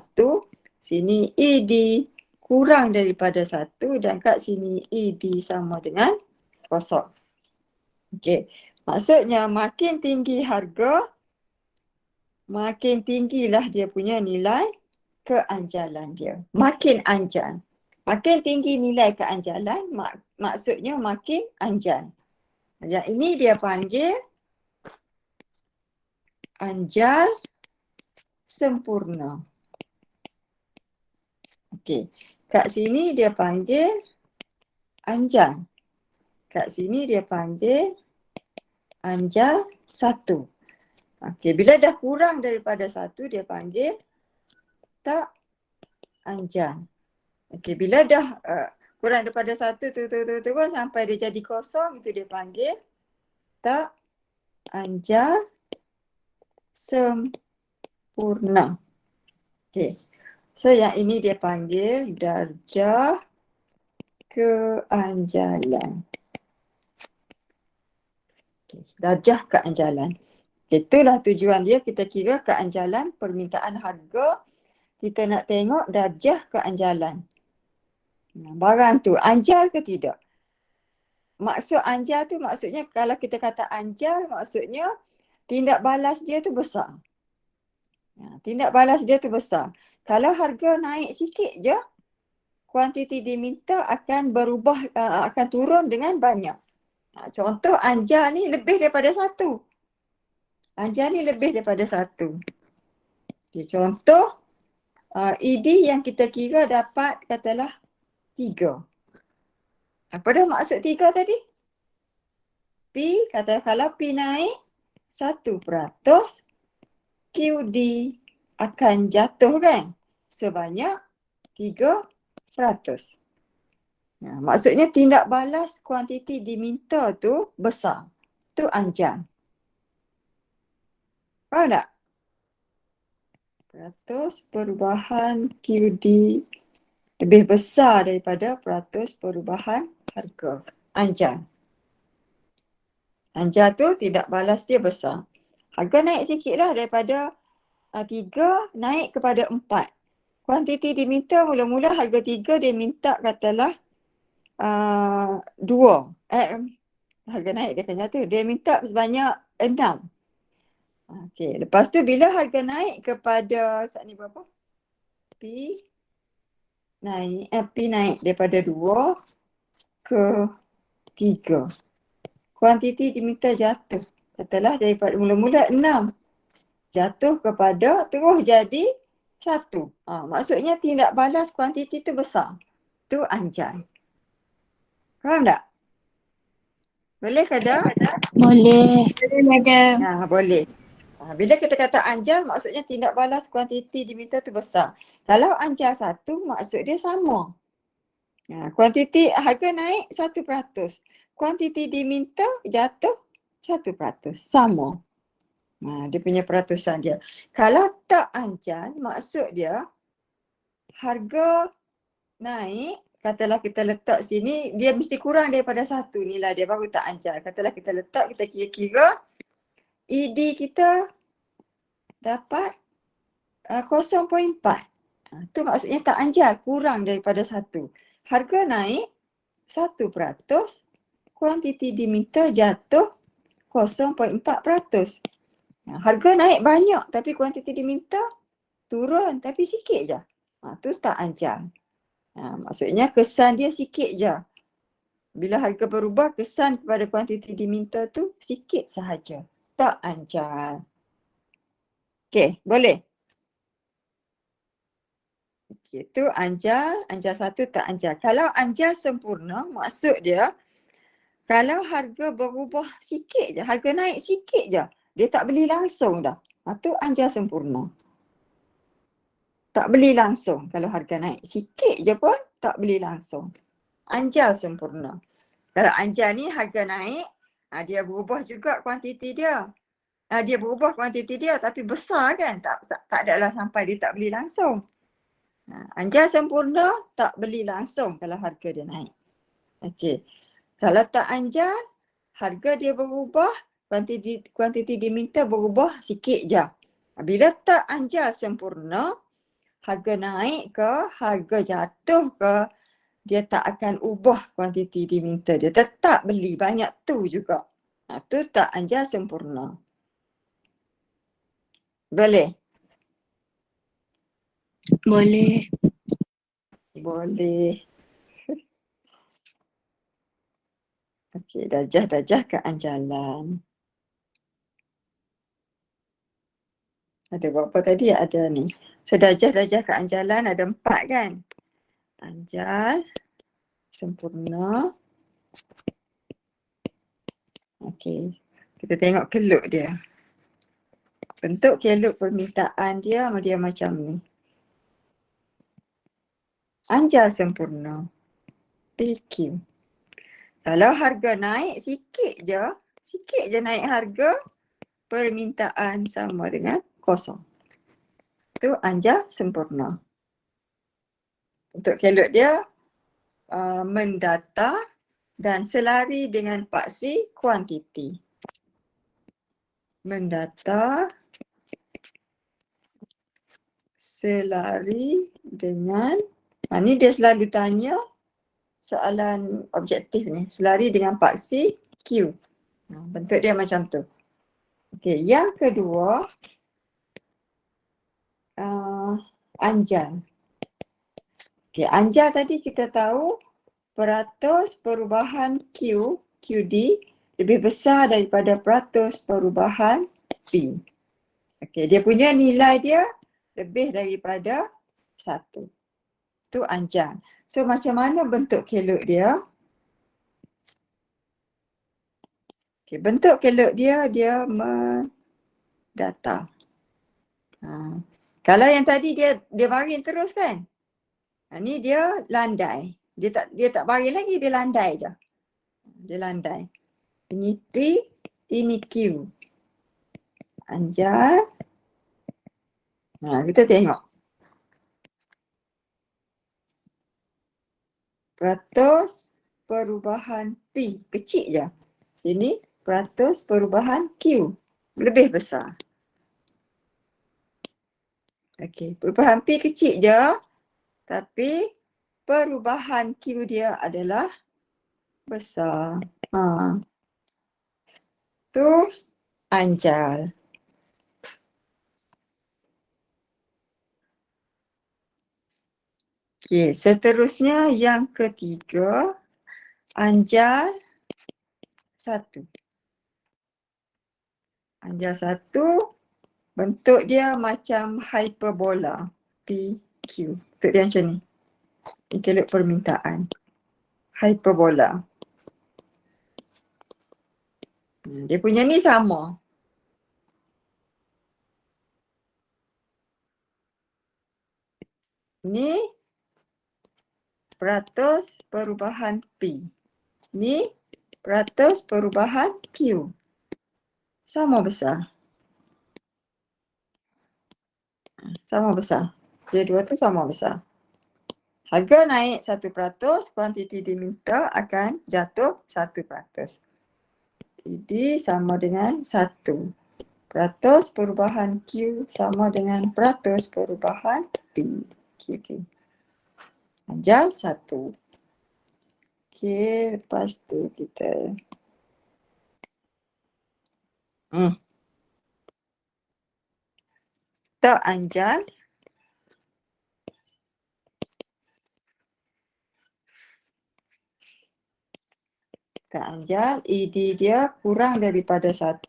sini ED kurang daripada 1 dan kat sini ED sama dengan kosong. Okey. Maksudnya makin tinggi harga, makin tinggilah dia punya nilai keanjalan dia. Makin anjal. Makin tinggi nilai keanjalan, maksudnya makin anjal. Yang ini dia panggil anjal sempurna. Okey. Kat sini dia panggil anjal. Kat sini dia panggil anjal 1. Okey, bila dah kurang daripada 1 dia panggil tak anjal. Okey, bila dah kurang daripada 1 terus sampai dia jadi kosong, itu dia panggil tak anjal sempurna. Okey. So yang ini dia panggil darjah keanjalan. Okay. Darjah keanjalan. Itulah tujuan dia, kita kira keanjalan permintaan harga. Kita nak tengok darjah keanjalan. Barang tu anjal ke tidak? Maksud anjal tu maksudnya kalau kita kata anjal maksudnya tindak balas dia tu besar. Tindak balas dia tu besar. Kalau harga naik sikit je, kuantiti diminta akan berubah, akan turun dengan banyak. Contoh anjal ni lebih daripada 1. Anjal ni lebih daripada 1. Okay, contoh ED yang kita kira dapat katalah 3. Apa dah maksud 3 tadi? P, kata kalau P naik 1%, QD akan jatuh kan? Sebanyak 3%. Maksudnya tindak balas kuantiti diminta tu besar. Tu anjal. Faham tak? Peratus perubahan QD lebih besar daripada peratus perubahan harga. Anjal. Anjal tu tindak balas dia besar. Harga naik sikit lah daripada 3 naik kepada 4. Kuantiti diminta mula-mula harga 3 dia minta katalah 2. Harga naik dia akan jatuh. Dia minta sebanyak 6. Okey, lepas tu bila harga naik kepada saat ni berapa? P naik daripada 2 ke 3. Kuantiti diminta jatuh. Katalah daripada mula-mula 6. Jatuh kepada terus jadi 1. Maksudnya tindak balas kuantiti tu besar. Tu anjal. Faham tak? Boleh ke tak? Boleh. Boleh, madam. Boleh. Bila kita kata anjal, maksudnya tindak balas kuantiti diminta tu besar. Kalau anjal 1, maksud dia sama. Kuantiti harga naik 1%. Kuantiti diminta jatuh 1%. Sama. Dia punya peratusan dia. Kalau tak anjal, maksud dia harga naik, katalah kita letak sini, dia mesti kurang daripada 1 nilai dia baru tak anjal. Katalah kita letak, kita kira-kira ED kita dapat 0.4. Tu maksudnya tak anjal, kurang daripada 1. Harga naik 1%, kuantiti diminta jatuh 0.4%. Harga naik banyak tapi kuantiti diminta turun tapi sikit je. Tu tak anjal. Maksudnya kesan dia sikit je. Bila harga berubah, kesan kepada kuantiti diminta tu sikit sahaja. Tak anjal. Okey, boleh? Okey, tu anjal. Anjal 1 tak anjal. Kalau anjal sempurna, maksud dia kalau harga berubah sikit je, harga naik sikit je, dia tak beli langsung dah. Tu anjal sempurna. Tak beli langsung kalau harga naik. Sikit je pun tak beli langsung. Anjal sempurna. Kalau anjal ni harga naik, dia berubah juga kuantiti dia. Dia berubah kuantiti dia tapi besar kan. Tak adalah sampai dia tak beli langsung. Anjal sempurna tak beli langsung kalau harga dia naik. Okey. Kalau tak anjal, harga dia berubah, kuantiti diminta berubah sikit je. Bila tak anjal sempurna, harga naik ke, harga jatuh ke, dia tak akan ubah kuantiti diminta. Dia tetap beli banyak tu juga. Tu tak anjal sempurna. Boleh? Boleh. Boleh. Okey, darjah-darjah keanjalan. Ada berapa tadi? Ada ni. So darjah-darjah keanjalan ada 4 kan? Anjal, sempurna. Okey. Kita tengok keluk dia. Bentuk keluk permintaan dia macam ni. Anjal sempurna. PQ. Kalau harga naik sikit je naik harga, permintaan sama dengan kosong. Tu anjal sempurna. Untuk keluk dia mendata dan selari dengan paksi kuantiti. Mendata selari dengan ni dia selalu tanya soalan objektif ni, selari dengan paksi Q. Bentuk dia macam tu. Okey, yang kedua anjal. Okey, anjal tadi kita tahu peratus perubahan QD lebih besar daripada peratus perubahan P. Okey, dia punya nilai dia lebih daripada 1. Tu anjal. So macam mana bentuk keluk dia? Okay, bentuk keluk dia mendata. Kalau yang tadi dia baring terus kan? Ni dia landai. Dia tak baring lagi, dia landai je. Dia landai. Ini P, ini Q. Anjal. Kita tengok. Peratus perubahan P. Kecil je. Sini peratus perubahan Q. Lebih besar. Okey, perubahan P kecil je. Tapi perubahan Q dia adalah besar. Tu anjal. Okey, seterusnya yang ketiga, anjal 1. Anjal 1, bentuk dia macam hyperbola, PQ. Bentuk dia macam ni. Ini keluk permintaan. Hyperbola. Dia punya ni sama. Ni peratus perubahan P. Ni peratus perubahan Q. Sama besar. Sama besar. Dia dua tu sama besar. Harga naik 1%, kuantiti diminta akan jatuh 1%. Jadi sama dengan 1. Peratus perubahan Q sama dengan peratus perubahan P. QD. Anjal 1. Okey, lepas tu kita tak anjal. Tak anjal, ED dia kurang daripada 1,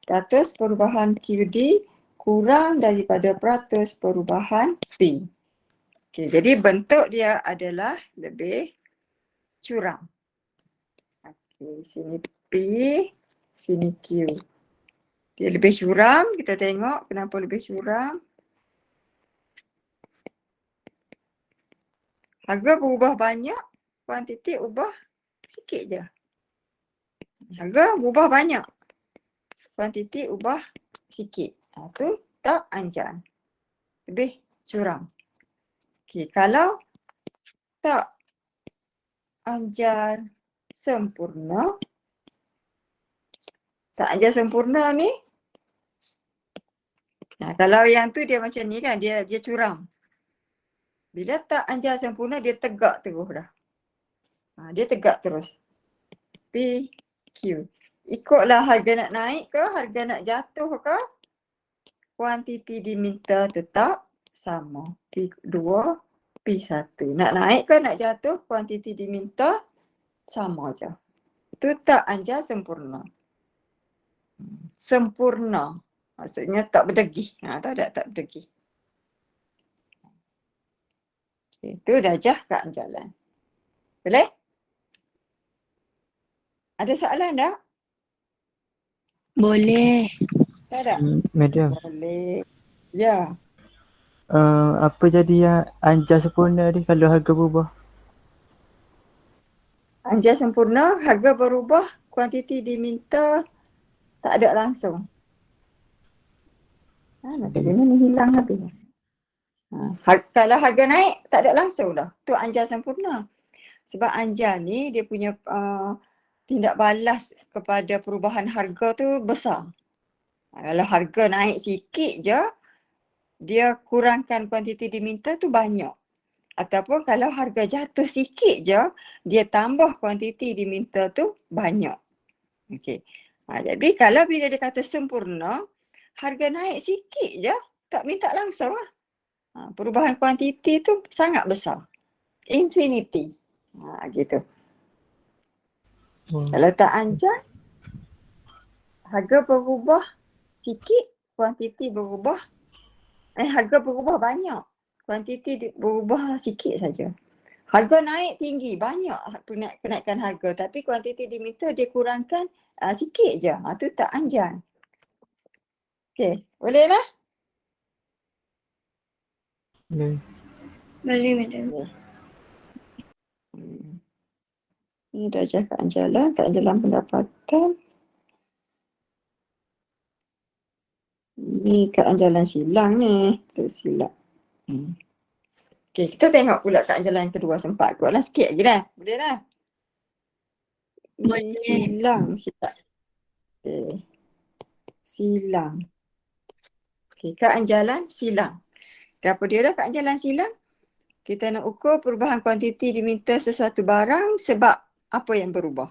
peratus perubahan QD kurang daripada peratus perubahan P. Okey, jadi bentuk dia adalah lebih curam. Okey, sini P, sini Q. Dia lebih curam, kita tengok kenapa lebih curam. Harga berubah banyak, kuantiti ubah sikit je. Harga berubah banyak, kuantiti ubah sikit. Tu tak anjal. Lebih curam. Okey, kalau tak anjal sempurna, tak anjal sempurna ni, kalau yang tu dia macam ni kan, dia curam. Bila tak anjal sempurna, dia tegak terus dah. Dia tegak terus. P, Q. Ikutlah harga nak naik ke, harga nak jatuh ke, kuantiti diminta tetap sama. P2, P1. Nak naik ke nak jatuh, kuantiti diminta sama je. Itu tak anjal sempurna. Sempurna. Maksudnya tak berdegih. Tahu tak berdegih. Itu darjah keanjalan. Boleh? Ada soalan tak? Boleh. Tak ada? Madam, Boleh. Ya. apa jadi yang anjal sempurna ni kalau harga berubah? Anjal sempurna, harga berubah, kuantiti diminta tak ada langsung. Nanti dia ni hilang habis. Kalau harga naik, tak ada langsung dah. Tu anjal sempurna. Sebab anjal ni dia punya tindak balas kepada perubahan harga tu besar. Kalau harga naik sikit je, dia kurangkan kuantiti diminta tu banyak. Ataupun kalau harga jatuh sikit je, dia tambah kuantiti diminta tu banyak. Okey. Jadi kalau bila dia kata sempurna, harga naik sikit je, tak minta langsung lah. Perubahan kuantiti tu sangat besar. Infinity. Gitu. Kalau tak anjal, harga berubah sikit, kuantiti berubah. Harga berubah banyak. Kuantiti berubah sikit saja. Harga naik tinggi, banyak kenaikan harga. Tapi kuantiti diminta dia kurangkan sikit je. Tu tak anjal. Okey, boleh lah? Boleh. Boleh, madam. Ini darjah keanjalan pendapatan. Ni keanjalan silang ni. Tersilap. Okey, kita tengok pula keanjalan yang kedua. Sempat kuatlah sikit lagi dah. Boleh dah? Ni silang silap. Okey. Silang. Okey, keanjalan silang. Apa dia dah keanjalan silang? Kita nak ukur perubahan kuantiti diminta sesuatu barang sebab apa yang berubah?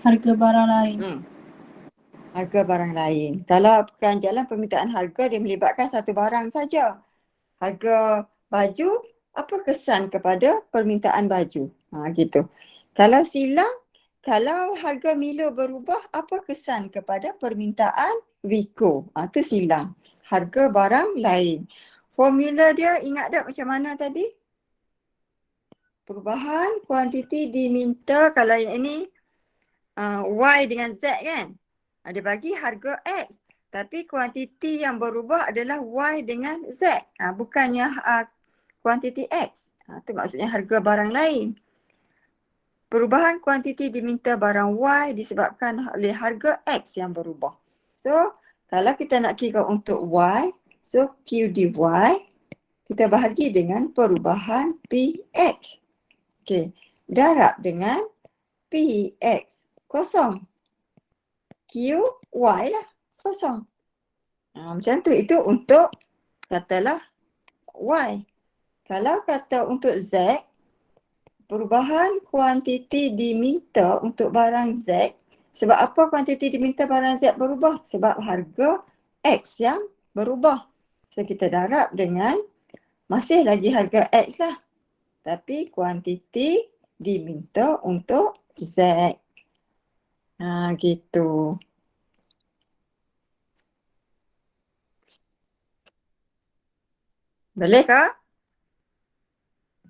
Harga barang lain. Harga barang lain. Kalau keanjalan permintaan harga dia melibatkan satu barang saja. Harga baju, apa kesan kepada permintaan baju? Gitu. Kalau silang, kalau harga Milo berubah, apa kesan kepada permintaan Wiko? Tu silang. Harga barang lain. Formula dia ingat tak macam mana tadi? Perubahan kuantiti diminta, kalau yang ini Y dengan Z kan? Dia bagi harga X. Tapi kuantiti yang berubah adalah Y dengan Z. Bukannya kuantiti X. Itu maksudnya harga barang lain. Perubahan kuantiti diminta barang Y disebabkan oleh harga X yang berubah. So, kalau kita nak kira untuk Y, so Q dy kita bahagi dengan perubahan PX. Okey, darab dengan PX kosong. Q, Y lah kosong. Macam tu, itu untuk katalah Y. Kalau kata untuk Z, perubahan kuantiti diminta untuk barang Z, sebab apa kuantiti diminta barang Z berubah? Sebab harga X yang berubah. So kita darab dengan masih lagi harga X lah. Tapi kuantiti diminta untuk Z. Gitu. Boleh ke?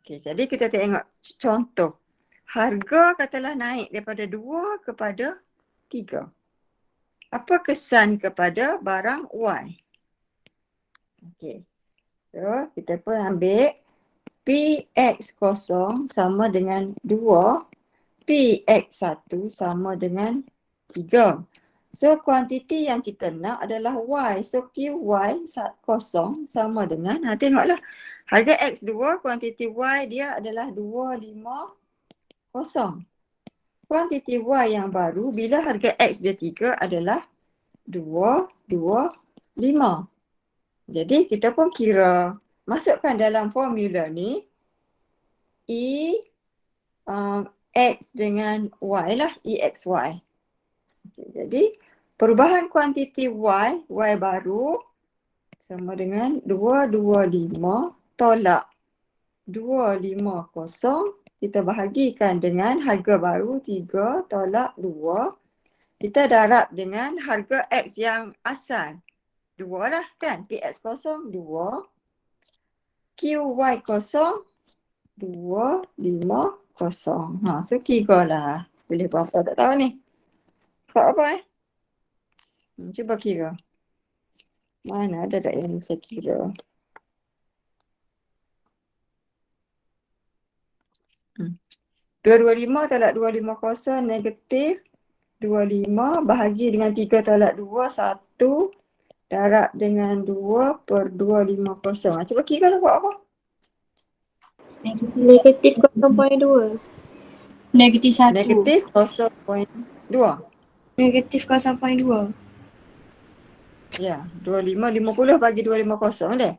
Okey, jadi kita tengok contoh. Harga katalah naik daripada 2 kepada 3. Apa kesan kepada barang Y? Okey. So, kita pun ambil PX kosong sama dengan 2. PX1 sama dengan 3. So, kuantiti yang kita nak adalah Y. So, QY kosong sama dengan, tengoklah. Harga X2, kuantiti Y dia adalah 250. Kuantiti Y yang baru bila harga X dia 3 adalah 225. Jadi kita pun kira masukkan dalam formula ni E X dengan Y lah, EXY. Okay, jadi perubahan kuantiti Y baru sama dengan 225 tolak 250. Kita bahagikan dengan harga baru 3 tolak 2. Kita darab dengan harga X yang asal. 2 lah kan. PX kosong 2. QY kosong 250. So kira lah. Boleh berapa tak tahu ni. Buat apa cuba kira. Mana ada tak yang saya kira. 225 tolak 250 negatif 25 bahagi dengan 3 tolak 2, 1 darab dengan 2 per 250. Cuba kira lah buat apa? Negatif 0.2. Negatif 1. Negatif 0.2. Negatif 0.2. Ya, 50 bagi 250 deh.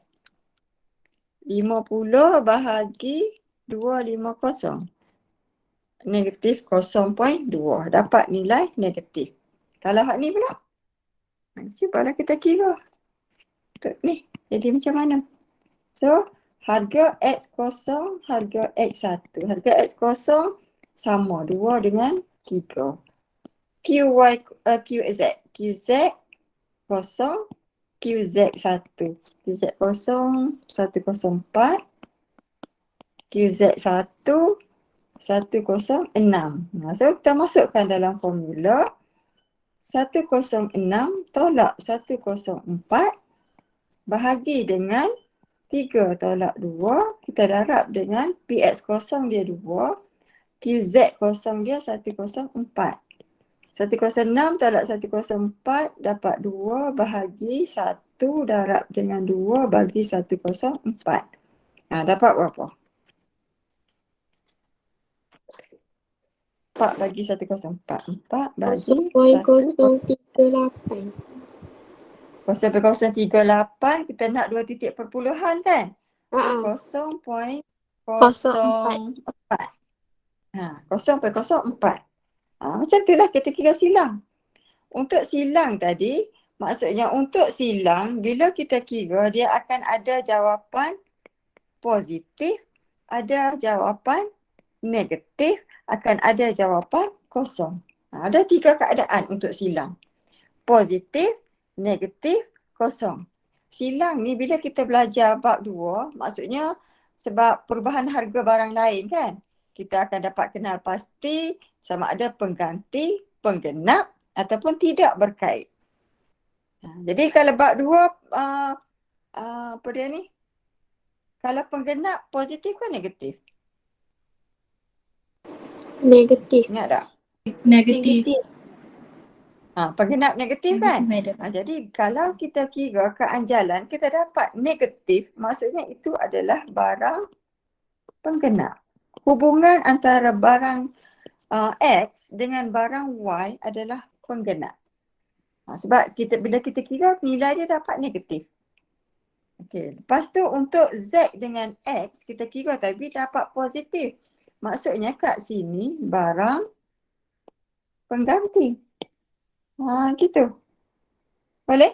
50 bahagi 250. Negatif 0.2. Dapat nilai negatif. Kalau hak ni pula. Cubalah kita kira. Ni, jadi macam mana? So, harga X0, harga X1. Harga X0 sama 2 dengan 3. QZ 0, QZ1. QZ0, 104. QZ1, 106. So, kita masukkan dalam formula 106 tolak 104 bahagi dengan 3 tolak 2. Kita darab dengan PX0 dia 2. QZ0 dia 104. 106 tolak 104 dapat 2 bahagi 1 darab dengan 2 bagi 104. Dapat berapa? 4 bagi 104. 4 bagi 0.038. 0.038 kita nak 2 titik perpuluhan kan? 0.04. 0.04. Macam itulah kita kira silang. Untuk silang tadi, maksudnya untuk silang bila kita kira dia akan ada jawapan positif, ada jawapan negatif, akan ada jawapan kosong. Ada 3 keadaan untuk silang. Positif, negatif, kosong. Silang ni bila kita belajar bab 2, maksudnya sebab perubahan harga barang lain kan. Kita akan dapat kenal pasti sama ada pengganti, penggenap ataupun tidak berkait. Jadi kalau bab 2, apa dia ni? Kalau penggenap positif ke negatif? Negatif. Ingat tak? Negatif. Penggenap negatif kan? Negatif. Jadi kalau kita kira keanjalan, kita dapat negatif, maksudnya itu adalah barang penggenap. Hubungan antara barang X dengan barang Y adalah penggenap. Sebab bila kita kira nilai dia dapat negatif. Okey, lepas tu untuk Z dengan X kita kira tadi dapat positif. Maksudnya kat sini barang pengganti. Gitu. Boleh?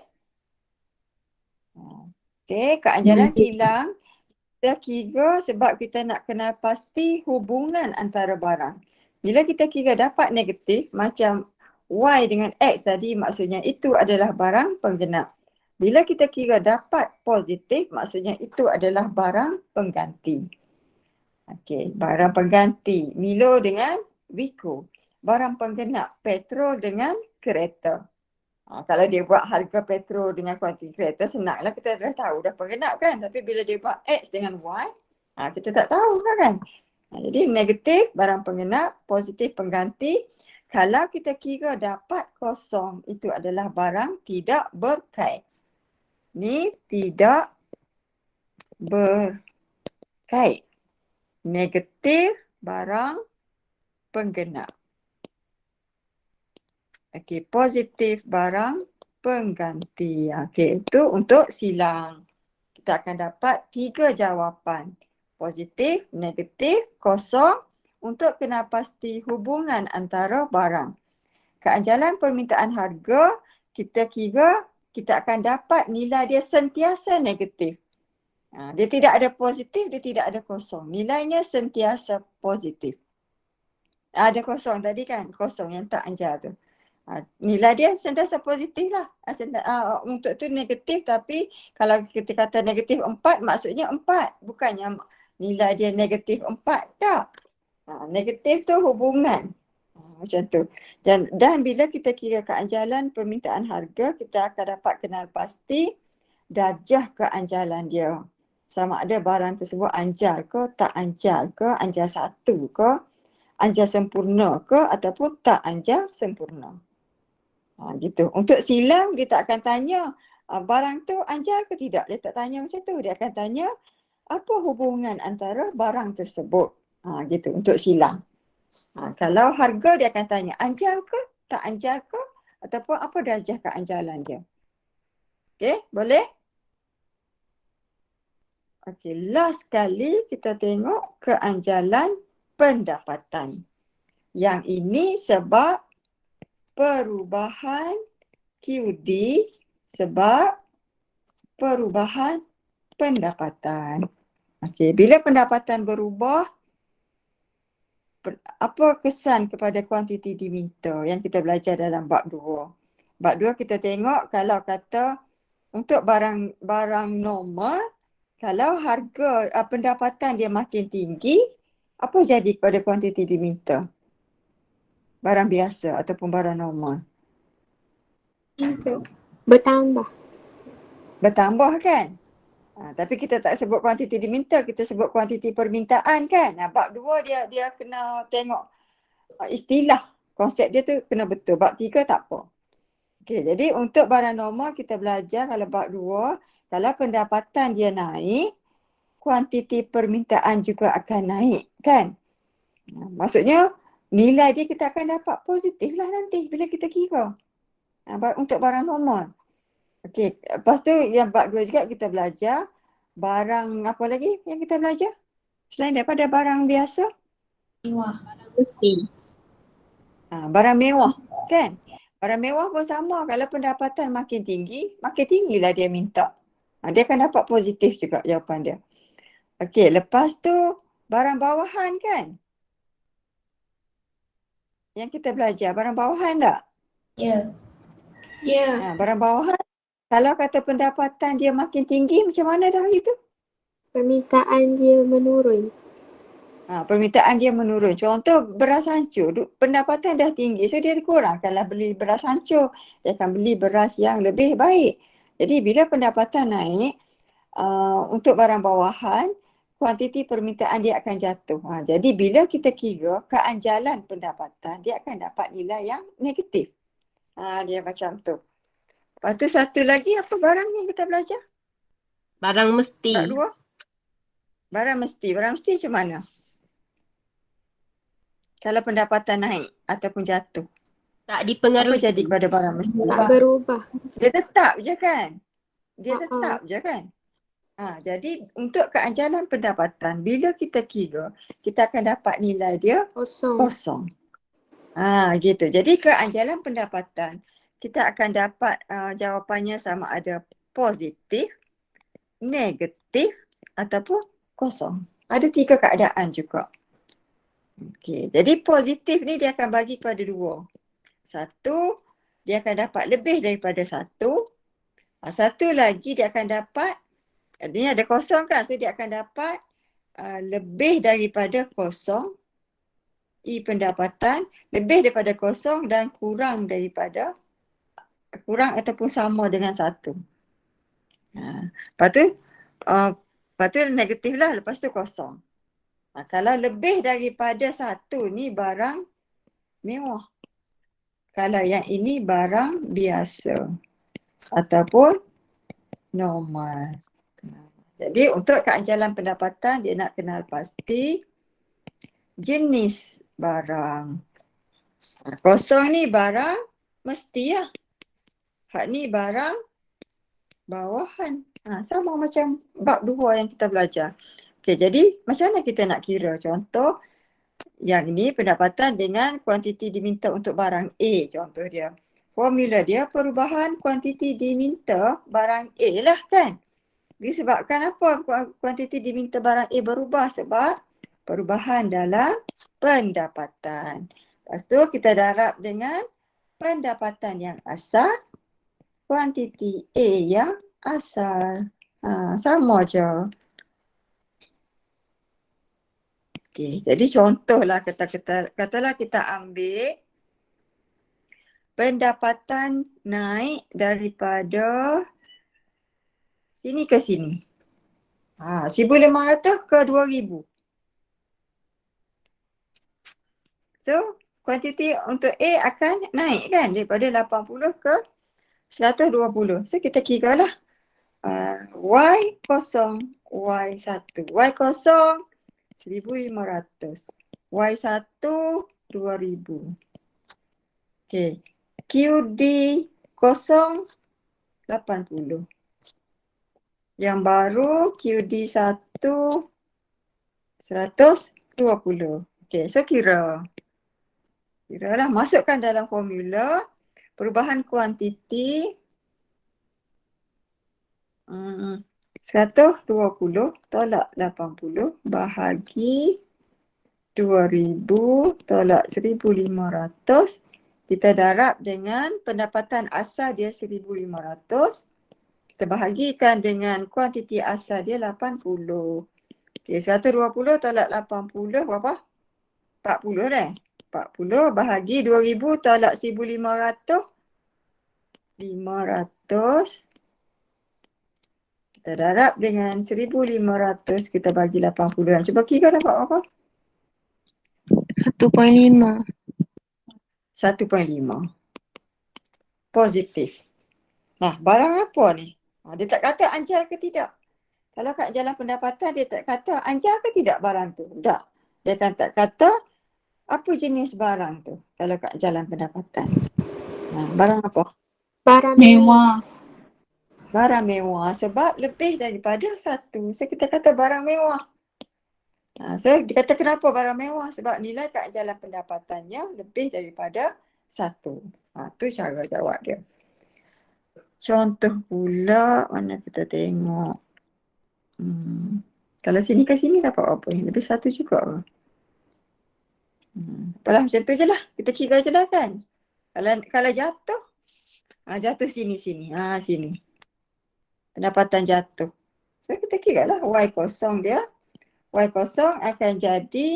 Okey, keanjalan silang kita kira sebab kita nak kenal pasti hubungan antara barang. Bila kita kira dapat negatif macam Y dengan X tadi maksudnya itu adalah barang penggenap. Bila kita kira dapat positif maksudnya itu adalah barang pengganti. Okey, barang pengganti Milo dengan Wiko. Barang penggenap petrol dengan kereta. Kalau dia buat harga petrol dengan kuantiti kereta senanglah kita dah tahu dah penggenap kan. Tapi bila dia buat X dengan Y, kita tak tahu kan. Jadi negatif barang penggenap, positif pengganti. Kalau kita kira dapat kosong itu adalah barang tidak berkait. Ni tidak berkait. Negatif barang penggenap. Okey, positif barang pengganti. Okey, itu untuk silang. Kita kita akan dapat 3 jawapan. Positif, negatif, kosong untuk kenal pasti hubungan antara barang. Keanjalan permintaan harga, kita kira kita akan dapat nilai dia sentiasa negatif. Dia tidak ada positif, dia tidak ada kosong. Nilainya sentiasa positif. Ada kosong tadi kan, kosong yang tak anjal tu. Nilai dia sentiasa positif lah. Untuk tu negatif, tapi kalau kita kata negatif 4, maksudnya 4. Bukannya nilai dia negatif 4 tak. Negatif tu hubungan. Macam tu. Dan bila kita kira keanjalan permintaan harga, kita akan dapat kenal pasti darjah keanjalan dia. Sama ada barang tersebut anjal ke, tak anjal ke, anjal satu ke, anjal sempurna ke ataupun tak anjal sempurna. Gitu. Untuk silang dia tak akan tanya barang tu anjal ke tidak. Dia tak tanya macam tu. Dia akan tanya apa hubungan antara barang tersebut. Gitu untuk silang. Kalau harga dia akan tanya anjal ke, tak anjal ke ataupun apa darjah keanjalan dia. Okey, boleh? Okey, last kali kita tengok keanjalan pendapatan. Yang ini sebab perubahan QD sebab perubahan pendapatan. Okey, bila pendapatan berubah, apa kesan kepada kuantiti diminta yang kita belajar dalam bab 2? Bab 2 kita tengok kalau kata untuk barang normal, kalau harga pendapatan dia makin tinggi, apa jadi kepada kuantiti diminta? Barang biasa ataupun barang normal. Bertambah. Bertambah kan? Tapi kita tak sebut kuantiti diminta, kita sebut kuantiti permintaan kan? Bab 2 dia kena tengok istilah, konsep dia tu kena betul. Bab 3 tak apa. Okey, jadi untuk barang normal kita belajar kalau bab 2, kalau pendapatan dia naik, kuantiti permintaan juga akan naik kan? Maksudnya nilai dia kita akan dapat positif lah nanti bila kita kira. Untuk barang normal. Okey, lepas tu yang bab 2 juga kita belajar barang apa lagi yang kita belajar? Selain daripada barang biasa? Mewah. Mesti. Barang mewah kan? Barang mewah pun sama, kalau pendapatan makin tinggilah dia minta. Dia akan dapat positif juga jawapan dia. Okey, lepas tu barang bawahan kan? Yang kita belajar, barang bawahan tak? Ya. Ya. Barang bawahan, kalau kata pendapatan dia makin tinggi, macam mana dah itu? Permintaan dia menurun. Permintaan dia menurun. Contoh beras hancur, pendapatan dah tinggi, so dia kurangkanlah beli beras hancur. Dia akan beli beras yang lebih baik. Jadi bila pendapatan naik, untuk barang bawahan, kuantiti permintaan dia akan jatuh. Jadi bila kita kira keanjalan pendapatan, dia akan dapat nilai yang negatif. Dia macam tu. Lepas tu satu lagi, apa barang yang kita belajar? Barang mesti. Bab 2? Barang mesti. Barang mesti macam mana? Kalau pendapatan naik ataupun jatuh, Tak apa dipengaruhi. jadi kepada barang mesti? Tak berubah. Dia tetap je kan? Dia Ha-ha. tetap je kan? Jadi untuk keanjalan pendapatan, bila kita kira, kita akan dapat nilai dia kosong. Gitu. Jadi keanjalan pendapatan, kita akan dapat jawapannya sama ada positif, negatif ataupun kosong. Ada 3 keadaan juga. Okey, jadi positif ni dia akan bagi kepada 2. Satu, dia akan dapat lebih daripada 1. Satu lagi dia akan dapat, ini ada kosong kan, so dia akan dapat lebih daripada kosong. I pendapatan, lebih daripada kosong dan kurang ataupun sama dengan 1. Lepas tu negatif lah, lepas tu kosong. Kalau lebih daripada 1 ni barang mewah. Kalau yang ini barang biasa ataupun normal. Jadi untuk keanjalan pendapatan dia nak kenal pasti jenis barang. Kosong ni barang mesti lah. Hak ni barang bawahan. Sama macam bab 2 yang kita belajar. Okey, jadi macam mana kita nak kira? Contoh, yang ini pendapatan dengan kuantiti diminta untuk barang A, contoh dia. Formula dia perubahan kuantiti diminta barang A lah kan. Disebabkan apa kuantiti diminta barang A berubah? Sebab perubahan dalam pendapatan. Lepas tu kita darab dengan pendapatan yang asal, kuantiti A yang asal. Sama je. Okey, jadi contohlah katalah kita ambil pendapatan naik daripada sini ke sini. 1,500 ke 2,000. So, kuantiti untuk A akan naik kan daripada 80 ke 120. So, kita kira lah. Y0, Y1. Y0, 1,500. Y1, 2,000. Okay. QD 0, 80. Yang baru QD 1, 120. Okay, so kiralah, masukkan dalam formula perubahan kuantiti 120 tolak 80 bahagi 2,000 tolak 1,500. Kita darab dengan pendapatan asal dia 1,500. Kita bahagikan dengan kuantiti asal dia 80. Okay, 120 tolak 80 berapa? 40 dah. 40 bahagi 2,000 tolak 1,500. 500. Kita darab dengan 1,500. Kita bagi 80. Cuba kira dapat berapa? 1.5. 1.5. Positif. Nah, barang apa ni? Dia tak kata anjal ke tidak. Kalau kat jalan pendapatan dia tak kata anjal ke tidak barang tu. Tak. Dia akan tak kata apa jenis barang tu kalau kat jalan pendapatan. Barang apa? Barang mewah. Barang mewah sebab lebih daripada 1. So kita kata barang mewah. So dia kata kenapa barang mewah? Sebab nilai kat jalan pendapatannya lebih daripada 1. Tu cara jawab dia. Contoh pula mana kita tengok. Kalau sini ke sini dapat apa ni? Lebih 1 juga. Apalah macam tu je lah. Kita kira je lah kan. Kalau jatuh. Jatuh sini. Sini. Pendapatan jatuh. So kita kira lah Y0 dia. Y0 akan jadi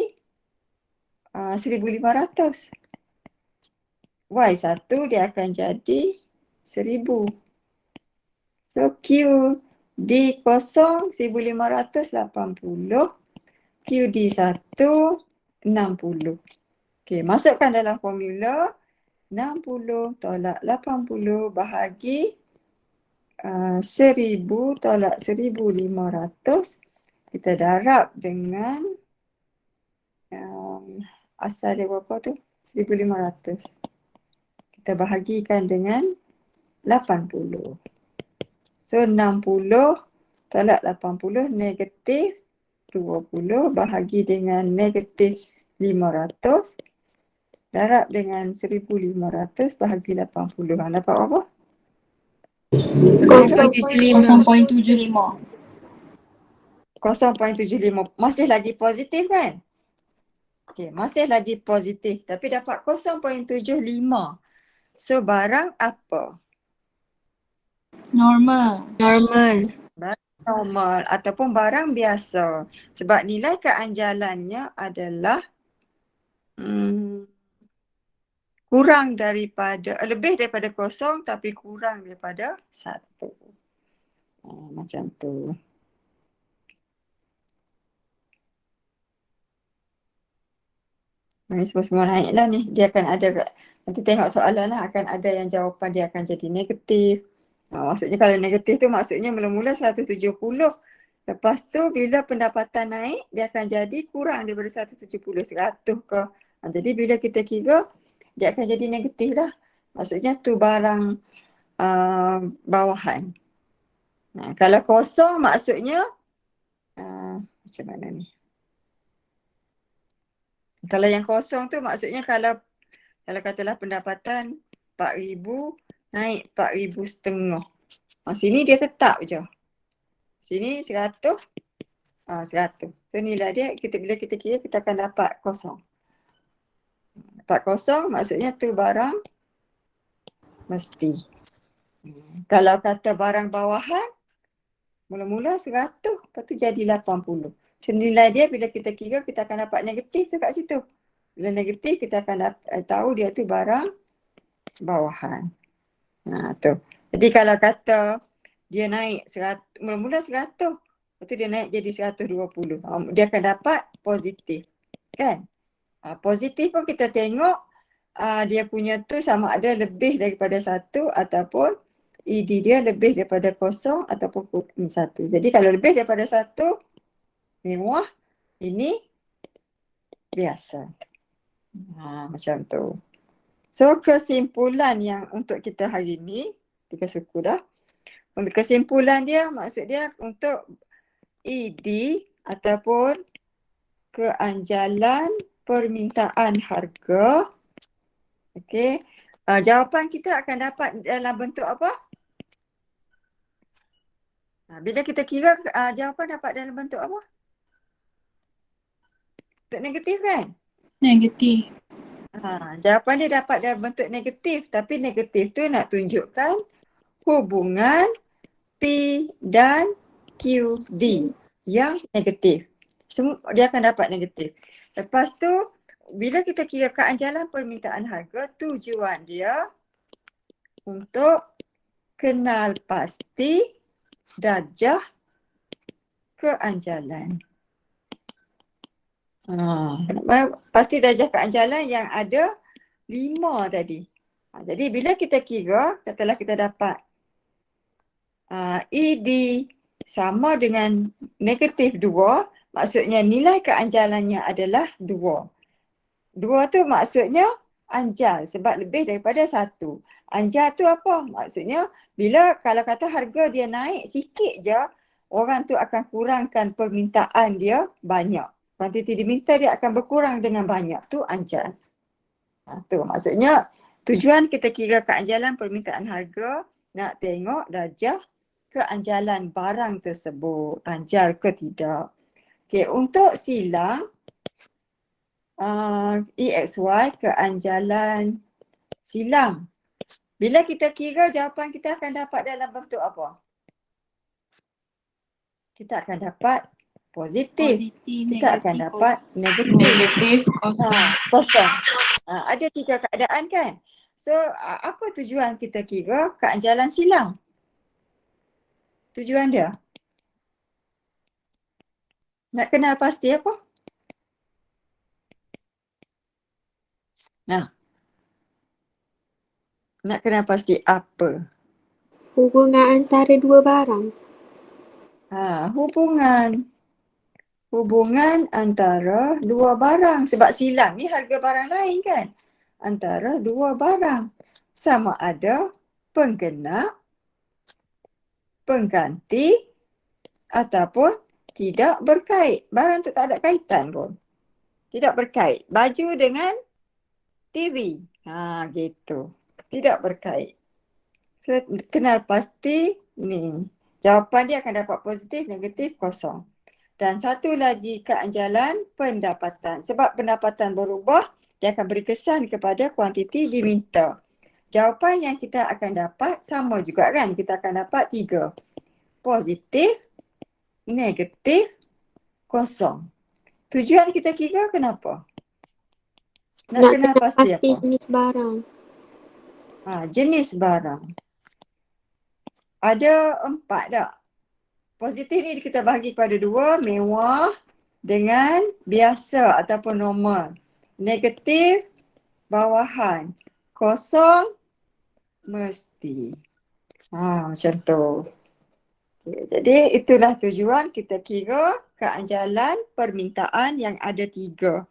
1,500. Y1 dia akan jadi 1,000. So QD0 1,580. QD1 60. Okay, masukkan dalam formula 60 tolak 80 bahagi 1,000 tolak 1,500. Kita darab dengan asal dia berapa tu? 1,500. Kita bahagikan dengan 80. So 60 tolak 80 negatif 20 bahagi dengan negatif 500. Darab dengan 1,500 bahagi 80. Dapat apa? 0.75. 0.75. Masih lagi positif kan? Okey, masih lagi positif tapi dapat 0.75. So barang apa? Normal. Normal ataupun barang biasa. Sebab nilai keanjalannya adalah kurang daripada, lebih daripada 0 tapi kurang daripada 1. Macam tu. Ini semua naik lah ni. Dia akan ada, nanti tengok soalan lah, akan ada yang jawapan dia akan jadi negatif. Maksudnya kalau negatif tu maksudnya mula-mula 170. Lepas tu bila pendapatan naik, dia akan jadi kurang daripada 170, 100 ke. Jadi bila kita kira, dia akan jadi negatif lah. Maksudnya tu barang bawahan. Kalau kosong maksudnya macam mana ni? Kalau yang kosong tu maksudnya kalau katalah pendapatan 4,000 naik 4,500. Sini dia tetap je. Sini 100. 100. So nilai dia bila kita kira kita akan dapat kosong. Dapat kosong maksudnya tu barang mesti. Kalau kata barang bawahan mula-mula 100 lepas tu jadi 80. So nilai dia bila kita kira kita akan dapat negatif tu kat situ. Bila negatif kita akan tahu dia tu barang bawahan. Tu. Jadi kalau kata dia naik 100, mula-mula 100, lepas tu dia naik jadi 120. Dia akan dapat positif. Kan? Positif pun kita tengok dia punya tu sama ada lebih daripada 1 ataupun ED dia lebih daripada 0 ataupun 1. Jadi kalau lebih daripada 1, mewah, ini biasa. Macam tu. So kesimpulan yang untuk kita hari ni, 3 suku dah. Kesimpulan dia maksud dia untuk ED ataupun keanjalan permintaan harga. Okey. Jawapan kita akan dapat dalam bentuk apa? Bila kita kira jawapan dapat dalam bentuk apa? Bentuk negatif kan? Negatif. Jawapan dia dapat dalam bentuk negatif. Tapi negatif tu nak tunjukkan hubungan P dan QD yang negatif. Semua dia akan dapat negatif. Lepas tu bila kita kira keanjalan permintaan harga, tujuan dia untuk kenal pasti darjah keanjalan. Pasti darjah keanjalan yang ada 5 tadi. Jadi bila kita kira, katalah kita dapat ED sama dengan negatif 2, maksudnya nilai keanjalannya adalah 2. 2 tu maksudnya anjal sebab lebih daripada 1. Anjal tu apa? Maksudnya kalau kata harga dia naik sikit je, orang tu akan kurangkan permintaan dia banyak. Kuantiti diminta dia akan berkurang dengan banyak. Tu anjal. Tu maksudnya tujuan kita kira keanjalan permintaan harga, nak tengok darjah keanjalan barang tersebut. Anjal ke tidak. Okay, untuk silang EXY keanjalan silang. Bila kita kira jawapan kita akan dapat dalam bentuk apa? Kita akan dapat positif. Kita akan dapat negatif. Negatif, Kosong. Ada 3 keadaan kan? So apa tujuan kita kira keanjalan silang? Tujuan dia? Nak kenal pasti apa? Nak kenal pasti apa? Hubungan antara dua barang. Hubungan antara dua barang. Sebab silang ni harga barang lain kan? Antara dua barang. Sama ada penggenap, pengganti ataupun tidak berkait. Barang tu tak ada kaitan pun. Tidak berkait. Baju dengan TV. Gitu. Tidak berkait. So, kenal pasti ni. Jawapan dia akan dapat positif, negatif, kosong. Dan satu lagi keanjalan pendapatan. Sebab pendapatan berubah, dia akan beri kesan kepada kuantiti diminta. Jawapan yang kita akan dapat sama juga kan? Kita akan dapat 3. Positif, negatif, kosong. Tujuan kita kira kenapa? Nak kenal pasti apa? Jenis barang. Jenis barang. Ada 4 tak? Positif ni kita bahagi kepada 2, mewah dengan biasa ataupun normal. Negatif, bawahan. Kosong, mesti. Macam tu. Okay, jadi itulah tujuan kita kira keanjalan permintaan yang ada 3.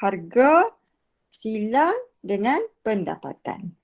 Harga, silang dengan pendapatan.